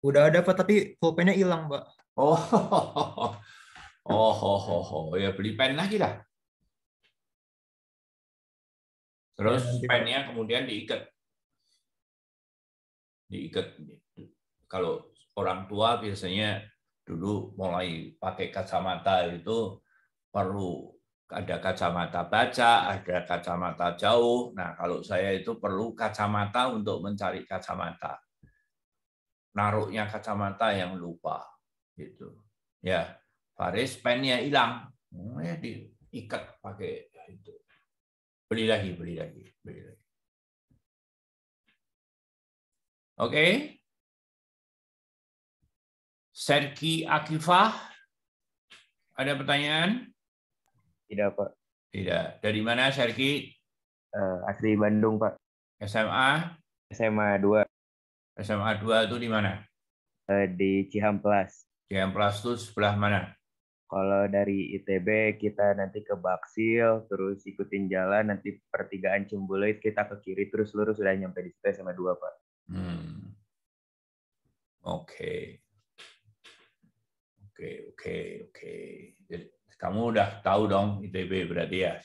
Udah ada Pak, tapi pulpennya hilang Pak. Oh, ya beli pen lagi lah. Terus pennya kemudian diikat. Kalau orang tua biasanya dulu mulai pakai kacamata itu perlu ada kacamata baca, ada kacamata jauh. Nah, kalau saya itu perlu kacamata untuk mencari kacamata. Naruhnya kacamata yang lupa gitu. Ya, Faris pennya hilang. Ya diikat pakai itu. Beli lagi. Oke. Serki Akifah, ada pertanyaan? Tidak, Pak. Tidak. Dari mana, Serki? Asli Bandung, Pak. SMA? SMA 2. SMA 2 itu di mana? Di Cihamplas. Cihamplas itu sebelah mana? Kalau dari ITB kita nanti ke Baksil, terus ikutin jalan, nanti pertigaan Ciumbulit, kita ke kiri, terus lurus sudah nyampe di situ SMA 2, Pak. Oke. Jadi, kamu udah tahu dong ITB berarti ya?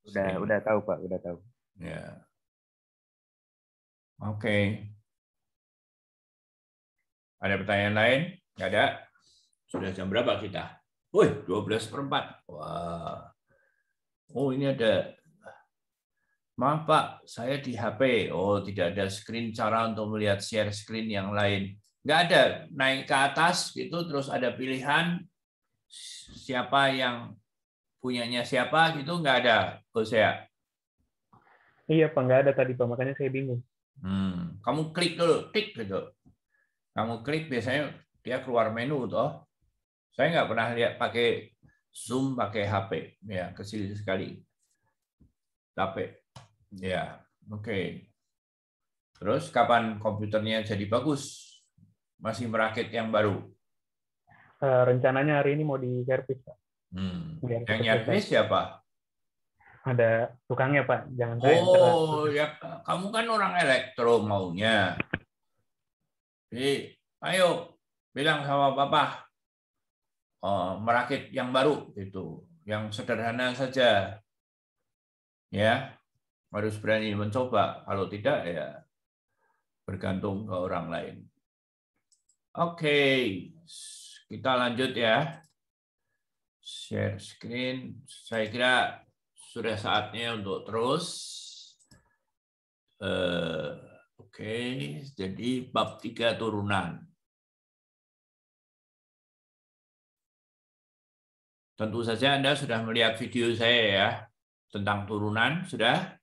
Udah tahu Pak, udah tahu. Ya. Oke. Ada pertanyaan lain? Nggak ada? Sudah jam berapa kita? Wih, 12/4. Wah. Oh, ini ada. Maaf Pak, saya di HP. Oh, tidak ada screen cara untuk melihat share screen yang lain. Nggak ada naik ke atas gitu, terus ada pilihan siapa yang punyanya siapa gitu, nggak ada. Hosea. Iya Pak, nggak ada tadi Pak, makanya saya bingung. Kamu klik dulu, klik gitu. Kamu klik biasanya dia keluar menu toh. Saya nggak pernah lihat pakai Zoom pakai HP, ya kecil sekali. Tapi ya, oke. Terus kapan komputernya jadi bagus? Masih merakit yang baru? Rencananya hari ini mau diservis Pak. Yang nyervis siapa? Ada tukangnya Pak, jangan saya. Oh, ya kamu kan orang elektro maunya. Jadi, ayo bilang sama Papa merakit yang baru itu, yang sederhana saja. Ya, harus berani mencoba. Kalau tidak ya bergantung ke orang lain. Oke, kita lanjut ya. Share screen. Saya kira sudah saatnya untuk terus. Oke, jadi bab 3 turunan. Tentu saja Anda sudah melihat video saya ya tentang turunan, sudah?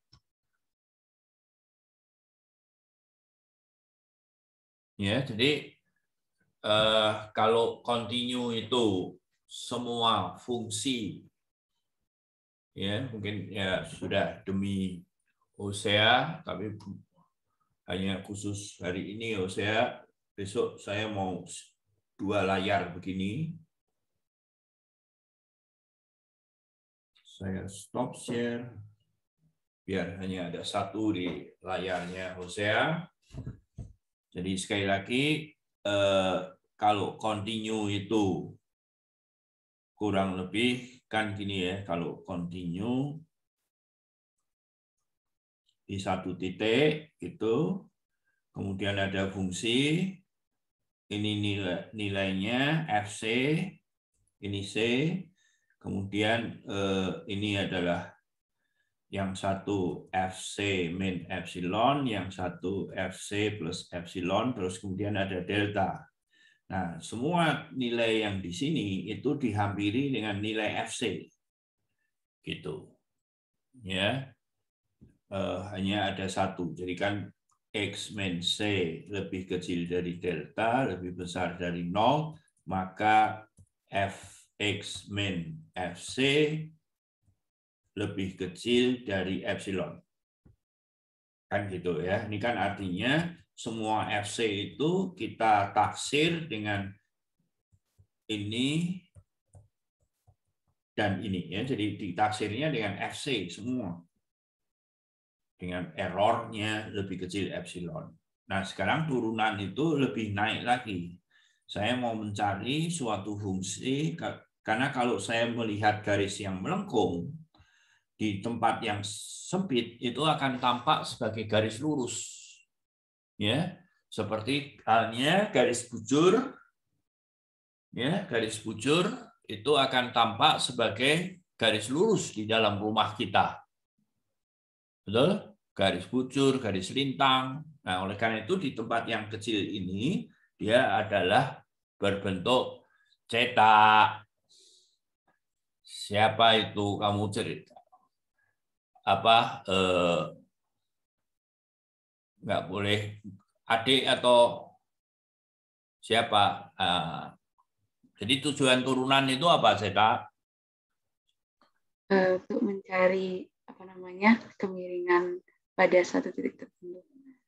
Ya, jadi kalau continue itu semua fungsi, ya mungkin ya sudah demi Hosea, tapi hanya khusus hari ini Hosea. Besok saya mau 2 layar begini. Saya stop share biar hanya ada 1 di layarnya Hosea. Jadi sekali lagi kalau continue itu kurang lebih kan gini ya, kalau continue di 1 titik itu, kemudian ada fungsi, ini nilainya FC, ini C, kemudian ini adalah yang satu FC min epsilon, yang satu FC plus epsilon, terus kemudian ada delta. Nah, semua nilai yang di sini itu dihampiri dengan nilai FC. Gitu. Ya. Hanya ada 1. Jadi kan X min C lebih kecil dari delta, lebih besar dari 0, maka Fx min Fc lebih kecil dari epsilon. Kan gitu ya. Ini kan artinya semua FC itu kita taksir dengan ini dan ini ya. Jadi ditaksirnya dengan FC semua. Dengan errornya lebih kecil epsilon. Nah, sekarang turunan itu lebih naik lagi. Saya mau mencari suatu fungsi, karena kalau saya melihat garis yang melengkung di tempat yang sempit itu akan tampak sebagai garis lurus, ya, seperti halnya garis bujur, ya, garis bujur itu akan tampak sebagai garis lurus di dalam rumah kita, betul? Garis bujur, garis lintang. Nah, oleh karena itu di tempat yang kecil ini dia adalah berbentuk cetak. Siapa itu kamu cerita? Apa nggak boleh adik atau siapa? Jadi tujuan turunan itu apa, Zeta? Untuk mencari apa namanya kemiringan pada satu titik tertentu.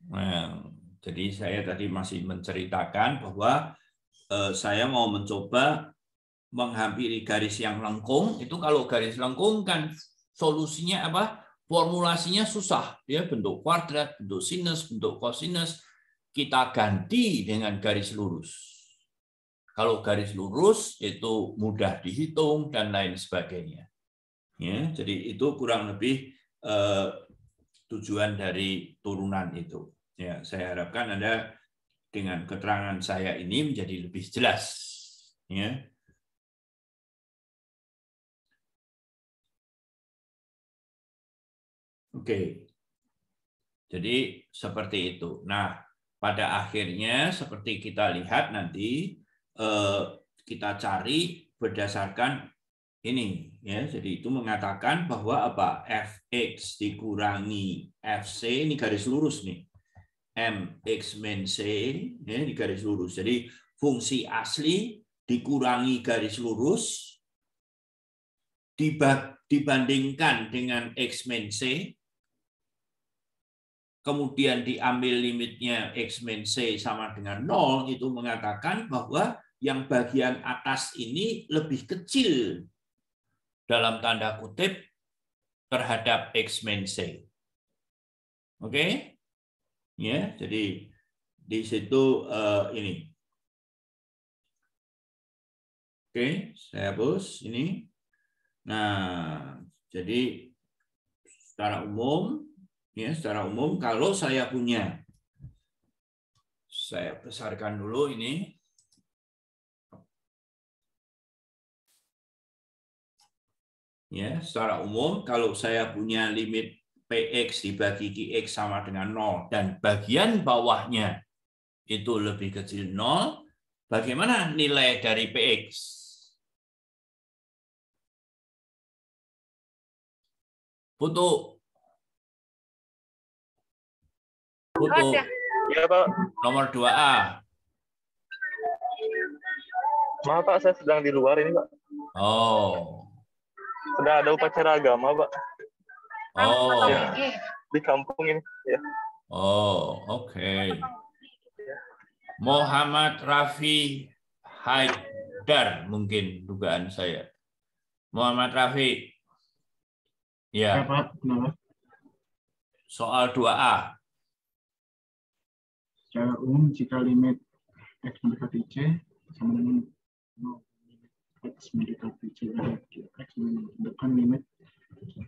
Nah, jadi saya tadi masih menceritakan bahwa saya mau mencoba menghampiri garis yang lengkung. Itu kalau garis lengkung kan solusinya apa? Formulasinya susah, ya, bentuk kuadrat, bentuk sinus, bentuk kosinus, kita ganti dengan garis lurus. Kalau garis lurus itu mudah dihitung dan lain sebagainya. Ya, jadi itu kurang lebih tujuan dari turunan itu. Ya, saya harapkan Anda dengan keterangan saya ini menjadi lebih jelas. Ya. Oke, jadi seperti itu. Nah, pada akhirnya seperti kita lihat nanti kita cari berdasarkan ini ya. Jadi itu mengatakan bahwa apa? Fx dikurangi Fc, ini garis lurus nih. Mx min C ya, di garis lurus. Jadi fungsi asli dikurangi garis lurus dibandingkan dengan X min C, kemudian diambil limitnya X min C sama dengan 0, itu mengatakan bahwa yang bagian atas ini lebih kecil dalam tanda kutip terhadap X min C. Oke? Ya, jadi di situ ini. Oke, saya hapus ini. Nah, jadi secara umum kalau saya punya, saya besarkan dulu ini. Ya, secara umum kalau saya punya limit Px dibagi Qx sama dengan 0 dan bagian bawahnya itu lebih kecil 0, bagaimana nilai dari Px? Putu. Ya, Pak. Nomor 2A. Maaf, Pak, saya sedang di luar ini, Pak. Oh. Sudah ada upacara agama, Pak. Oh. Ya, di kampung ini. Ya. Oh, oke. Muhammad Rafi Haidar mungkin dugaan saya. Muhammad Rafi. Ya. Pak, kenapa? Soal 2A. Secara umum jika limit X mendekati C sama dengan 0, X mendekati C dari X menunjukkan limit X.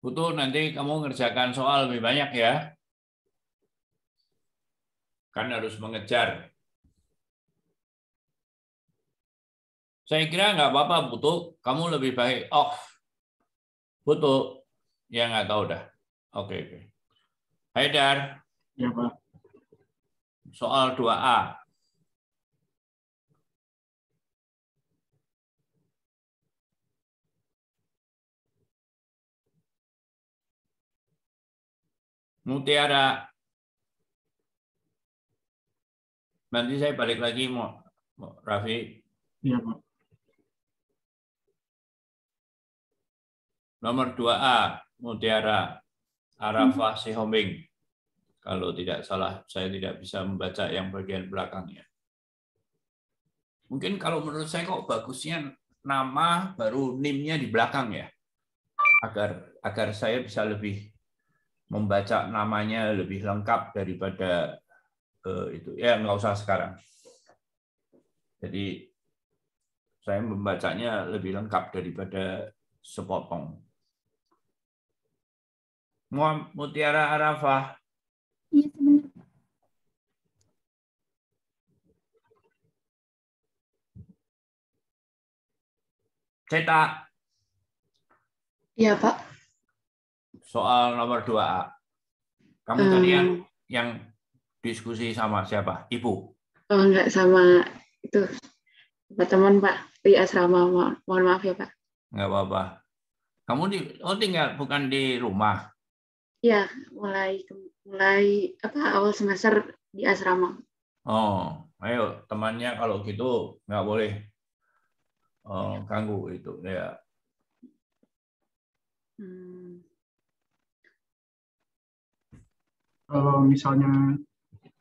Putu, nanti kamu ngerjakan soal lebih banyak ya. Kan harus mengejar. Saya kira nggak apa-apa, Putu. Kamu lebih baik off. Putu, ya nggak tahu dah. Oke. Haidar. Ya, Pak. Soal 2A. Mutiara. Nanti saya balik lagi, mau Raffi. Iya, Pak. Nomor 2A, Mutiara. Arafah Sihombing. Kalau tidak salah, saya tidak bisa membaca yang bagian belakangnya. Mungkin kalau menurut saya kok bagusnya nama baru NIM-nya di belakang ya. Agar saya bisa lebih membaca namanya lebih lengkap daripada itu. Ya, nggak usah sekarang. Jadi saya membacanya lebih lengkap daripada sepotong. Mutiara Arafah. Iya, sebentar. Cetak. Iya, Pak. Soal nomor 2A. Kamu tadi yang diskusi sama siapa? Ibu? Oh, enggak, sama itu teman Pak di asrama. Mohon maaf ya, Pak. Enggak apa-apa. Kamu tinggal bukan di rumah? Iya, mulai awal semester di asrama. Oh, ayo temannya kalau gitu nggak boleh ganggu itu ya. Kalau misalnya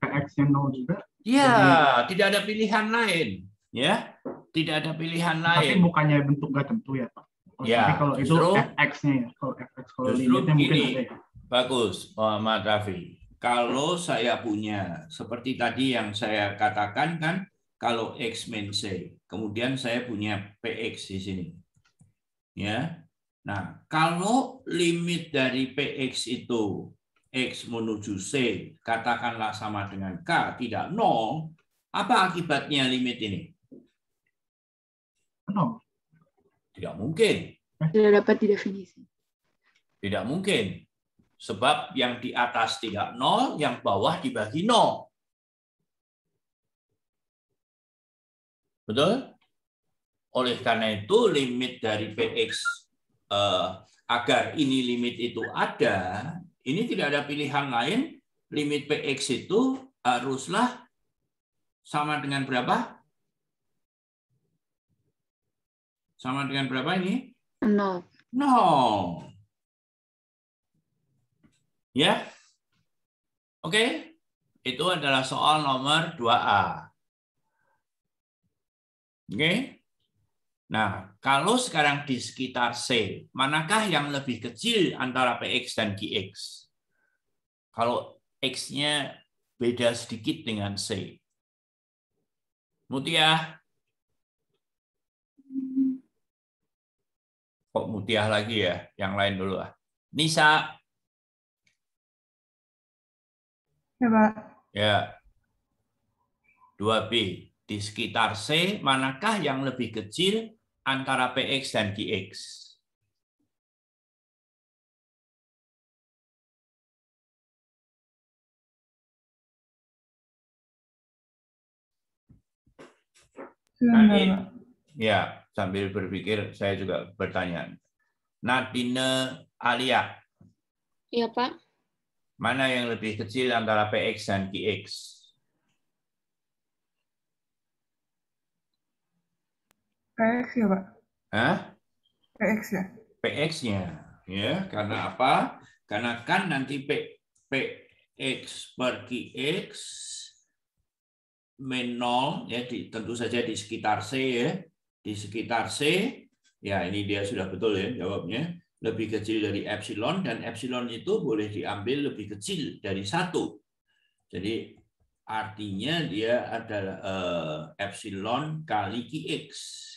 PX-nya 0 juga? Ya, tidak ada pilihan lain, ya, tidak ada pilihan lain. Tapi bukannya bentuk nggak tentu ya, Pak? Ya, tapi kalau itu FX-nya ya, kalau FX kalau limitnya mungkin ada ya. Bagus, Muhammad Rafi. Kalau saya punya seperti tadi yang saya katakan kan, kalau X min C, kemudian saya punya PX di sini, ya. Nah, kalau limit dari PX itu X menuju C, katakanlah sama dengan K, tidak 0, Apa akibatnya limit ini? Tidak mungkin. Tidak dapat didefinisi. Tidak mungkin. Sebab yang di atas tidak 0, yang bawah dibagi 0. Betul? Oleh karena itu, limit dari PX, agar ini limit itu ada, ini tidak ada pilihan lain. Limit PX itu haruslah sama dengan berapa? Sama dengan berapa ini? 0. 0. Ya? Oke? Itu adalah soal nomor 2A. Oke? Nah, kalau sekarang di sekitar C, manakah yang lebih kecil antara PX dan QX? Kalau X-nya beda sedikit dengan C. Mutia. Kok Mutia lagi ya? Yang lain dulu ah. Nisa. Ya, Pak. Ya. 2B. Di sekitar C, manakah yang lebih kecil antara PX dan QX? Ya, sambil berpikir saya juga bertanya. Nadine Alia. Iya, Pak. Mana yang lebih kecil antara PX dan QX? PX ya, Pak. Hah? PX ya. PX-nya, ya, karena apa? Karena kan nanti PX per QX min 0, ya, tentu saja di sekitar C, ya, di sekitar C, ya ini dia sudah betul ya jawabnya, lebih kecil dari epsilon, dan epsilon itu boleh diambil lebih kecil dari 1. Jadi artinya dia adalah epsilon kali QX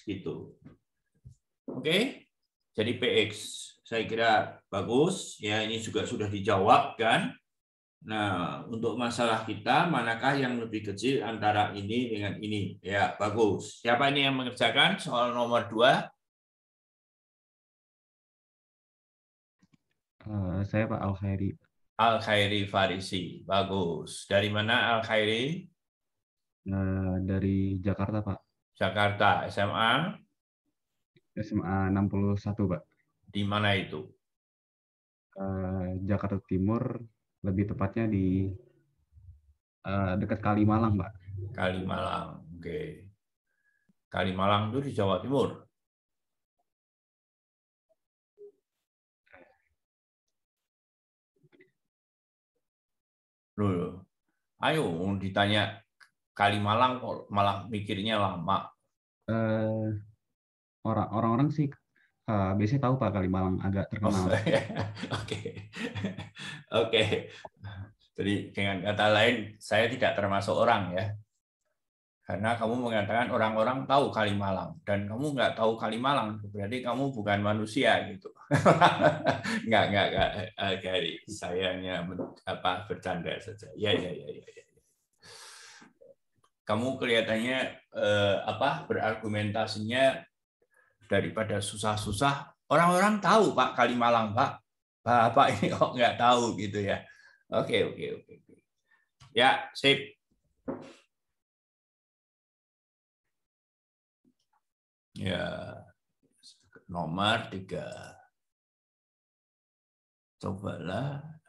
gitu. Oke? Jadi PX saya kira bagus ya, ini juga sudah dijawab kan. Nah, untuk masalah kita manakah yang lebih kecil antara ini dengan ini? Ya, bagus. Siapa ini yang mengerjakan soal nomor 2? Saya Pak Al-Khairi. Al-Khairi Farisi. Bagus. Dari mana Al-Khairi? Dari Jakarta, Pak. Jakarta. SMA? SMA 61, Pak. Di mana itu? Jakarta Timur, lebih tepatnya di dekat Kalimalang, Pak. Kalimalang. Oke. Kalimalang itu di Jawa Timur. Loh, ayo ditanya Kalimalang kok malah mikirnya lama. Orang-orang sih biasanya tahu Pak Kalimalang agak terkenal. Oke. Oke. Jadi dengan kata lain saya tidak termasuk orang ya. Karena kamu mengatakan orang-orang tahu Kalimalang dan kamu nggak tahu Kalimalang, berarti kamu bukan manusia gitu. Enggak, Gary. Saya hanya bercanda saja. Ya. Kamu kelihatannya berargumentasinya daripada susah-susah. Orang-orang tahu Pak Kalimalang, Pak. Bapak ini kok nggak tahu gitu ya. Oke. Ya, sip. Ya, nomor 3. Cobalah.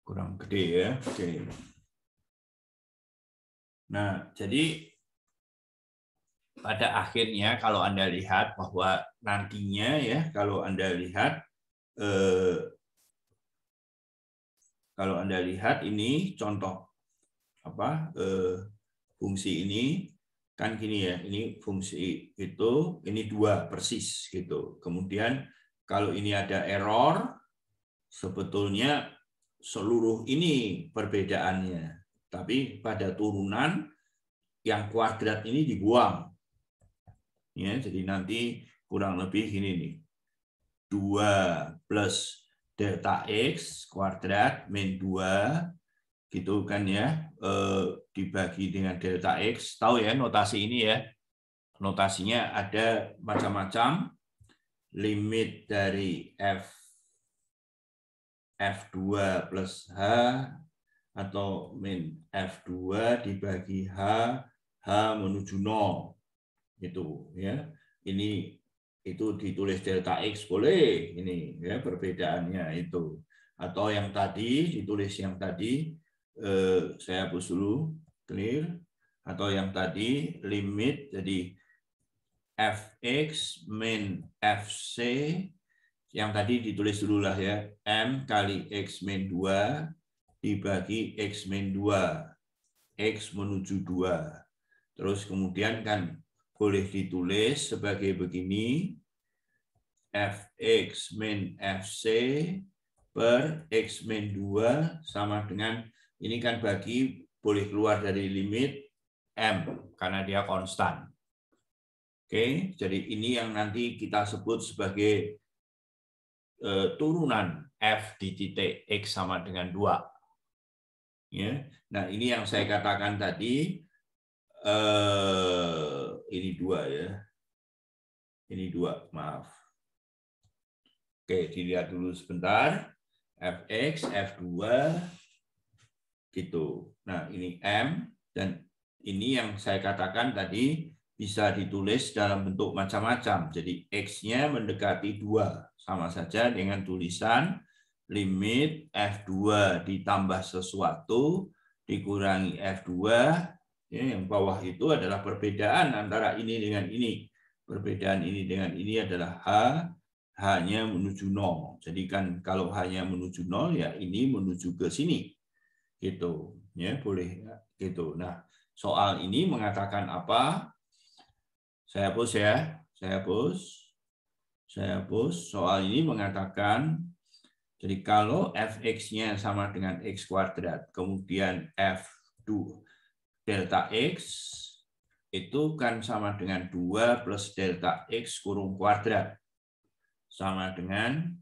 Kurang gede ya. Oke. Nah, jadi pada akhirnya kalau Anda lihat bahwa nantinya ya, kalau Anda lihat ini contoh fungsi ini kan gini ya, ini fungsi itu ini 2 persis gitu. Kemudian kalau ini ada error, sebetulnya seluruh ini perbedaannya, tapi pada turunan yang kuadrat ini dibuang. Ya, jadi nanti kurang lebih ini nih. 2 plus delta X kuadrat min 2 gitu kan ya, dibagi dengan delta X. Tahu ya notasi ini ya. Notasinya ada macam-macam. Limit dari F2 plus H atau min F2 dibagi H menuju 0. Itu ya. Ini itu ditulis delta X boleh, ini ya perbedaannya itu. Atau yang tadi ditulis yang tadi, saya hapus dulu, clear. Atau yang tadi limit jadi Fx min Fc, yang tadi ditulis dulu lah ya, M kali X min 2 dibagi X min 2, X menuju 2. Terus kemudian kan boleh ditulis sebagai begini, Fx min Fc per X min 2 sama dengan, ini kan bagi boleh keluar dari limit M karena dia konstan. Oke, jadi ini yang nanti kita sebut sebagai turunan F di titik X sama dengan 2. Ya. Nah, ini yang saya katakan tadi, ini 2 ya. Ini 2, maaf. Oke, dilihat dulu sebentar. Fx, F2, gitu. Nah, ini M, dan ini yang saya katakan tadi, bisa ditulis dalam bentuk macam-macam. Jadi X-nya mendekati 2. Sama saja dengan tulisan limit F2 ditambah sesuatu dikurangi F2. Ya, yang bawah itu adalah perbedaan antara ini dengan ini. Perbedaan ini dengan ini adalah H-nya menuju 0. Jadi kan kalau H-nya menuju 0, ya ini menuju ke sini. Gitu. Ya, boleh. Gitu. Nah, soal ini mengatakan apa? Saya hapus ya, saya hapus. Soal ini mengatakan, jadi kalau Fx-nya sama dengan X kuadrat, kemudian F2 delta X, itu kan sama dengan 2 plus delta X kurung kuadrat. Sama dengan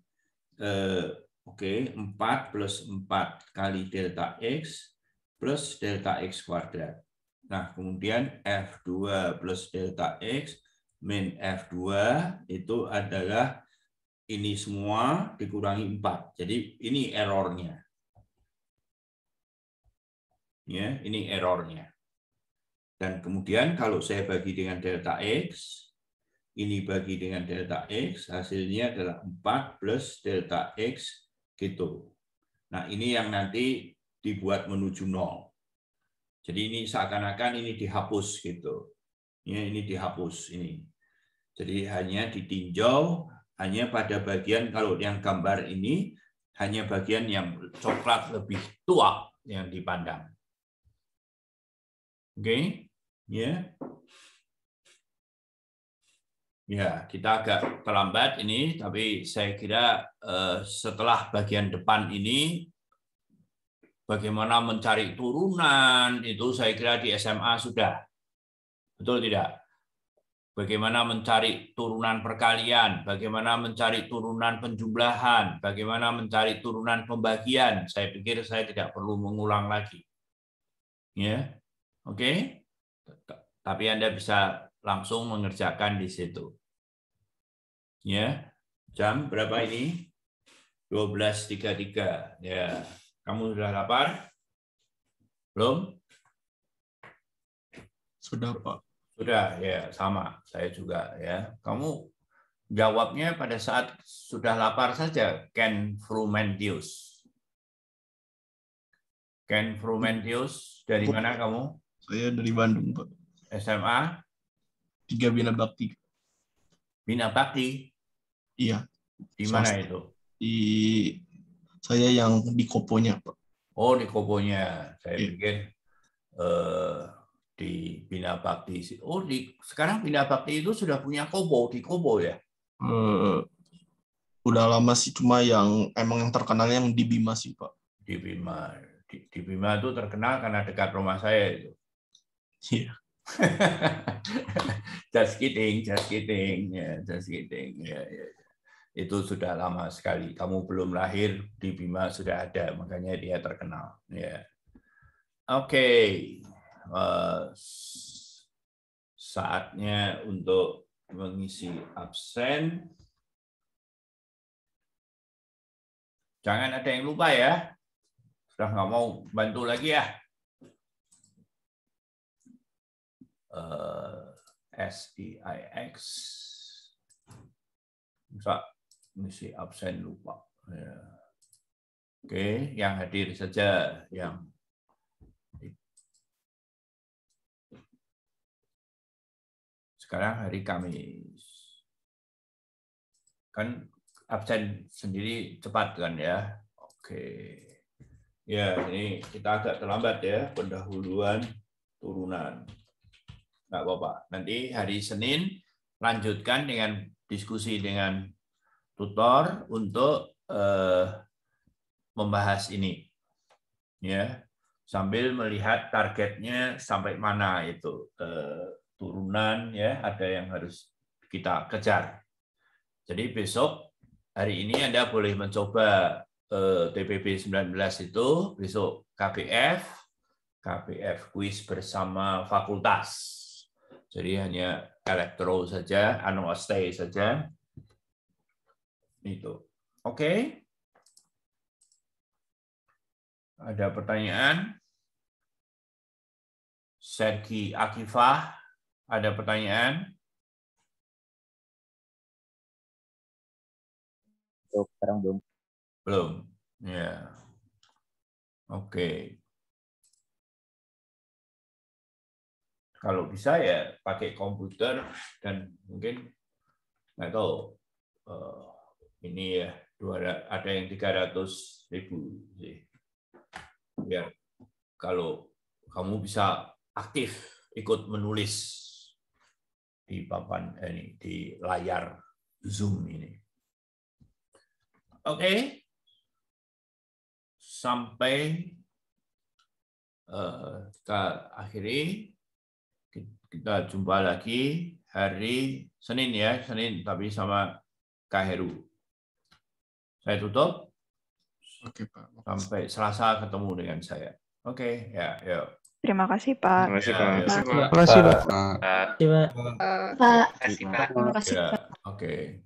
4 plus 4 kali delta X plus delta X kuadrat. Nah, kemudian F2 plus delta X min F2 itu adalah ini semua dikurangi 4. Jadi ini errornya. Ya, ini errornya. Dan kemudian kalau saya bagi dengan delta X, ini bagi dengan delta X, hasilnya adalah 4 plus delta X gitu. Nah, ini yang nanti dibuat menuju 0. Jadi ini seakan-akan ini dihapus gitu. Ya, ini dihapus ini. Jadi hanya ditinjau hanya pada bagian, kalau yang gambar ini hanya bagian yang coklat lebih tua yang dipandang. Oke, ya. Ya, kita agak terlambat ini, tapi saya kira setelah bagian depan ini bagaimana mencari turunan, itu saya kira di SMA sudah. Betul tidak? Bagaimana mencari turunan perkalian, bagaimana mencari turunan penjumlahan, bagaimana mencari turunan pembagian. Saya pikir saya tidak perlu mengulang lagi. Ya, oke? Tapi Anda bisa langsung mengerjakan di situ. Ya, jam berapa ini? 12.33. Ya. Kamu sudah lapar? Belum? Sudah, Pak. Sudah, ya, sama. Saya juga, ya. Kamu jawabnya pada saat sudah lapar saja. Ken Frumentius. Ken Frumentius, dari mana kamu? Saya dari Bandung, Pak. SMA? 3 Bina Bakti. Bina Bakti? Iya. Di mana itu? Saya yang di Koponya, Pak. Oh, di Koponya. Saya pikir di Bina Bakti. Oh, sekarang Bina Bakti itu sudah punya Kopo, di Kopo ya? Udah lama sih, cuma yang emang yang terkenalnya yang di Bima sih, Pak. Di Bima. Di Bima itu terkenal karena dekat rumah saya itu. Iya. Just kidding. Ya, just kidding. Ya. Itu sudah lama sekali. Kamu belum lahir, di Bima sudah ada, makanya dia terkenal. Ya. Oke. Saatnya untuk mengisi absen. Jangan ada yang lupa ya. Sudah nggak mau bantu lagi ya. SEIX. Bisa mengisi absen lupa. Ya. Oke, yang hadir saja yang sekarang hari Kamis. Kan absen sendiri cepat kan ya. Oke. Ya, ini kita agak terlambat ya pendahuluan turunan. Nggak apa-apa. Nanti hari Senin lanjutkan dengan diskusi dengan tutor untuk membahas ini. Ya. Sambil melihat targetnya sampai mana itu turunan ya, ada yang harus kita kejar. Jadi besok hari ini Anda boleh mencoba TPP 19 itu, besok KBF kuis bersama fakultas. Jadi hanya elektro saja, stay saja. Itu. Oke. Ada pertanyaan? Sergi Akifah, ada pertanyaan? Sekarang belum. Belum. Ya. Oke. Kalau bisa ya pakai komputer dan mungkin nggak tahu ini ya ada yang 300.000 sih. Biar kalau kamu bisa aktif ikut menulis di papan ini di layar Zoom ini. Oke. Sampai kita akhiri. Kita jumpa lagi hari Senin ya, Senin tapi sama Kak Heru. Saya tutup. Oke, Pak. Sampai Selasa ketemu dengan saya. Oke, ya, yuk. Terima kasih, Pak. Terima kasih, Pak. Terima kasih, Pak. Terima kasih, Pak. Oke.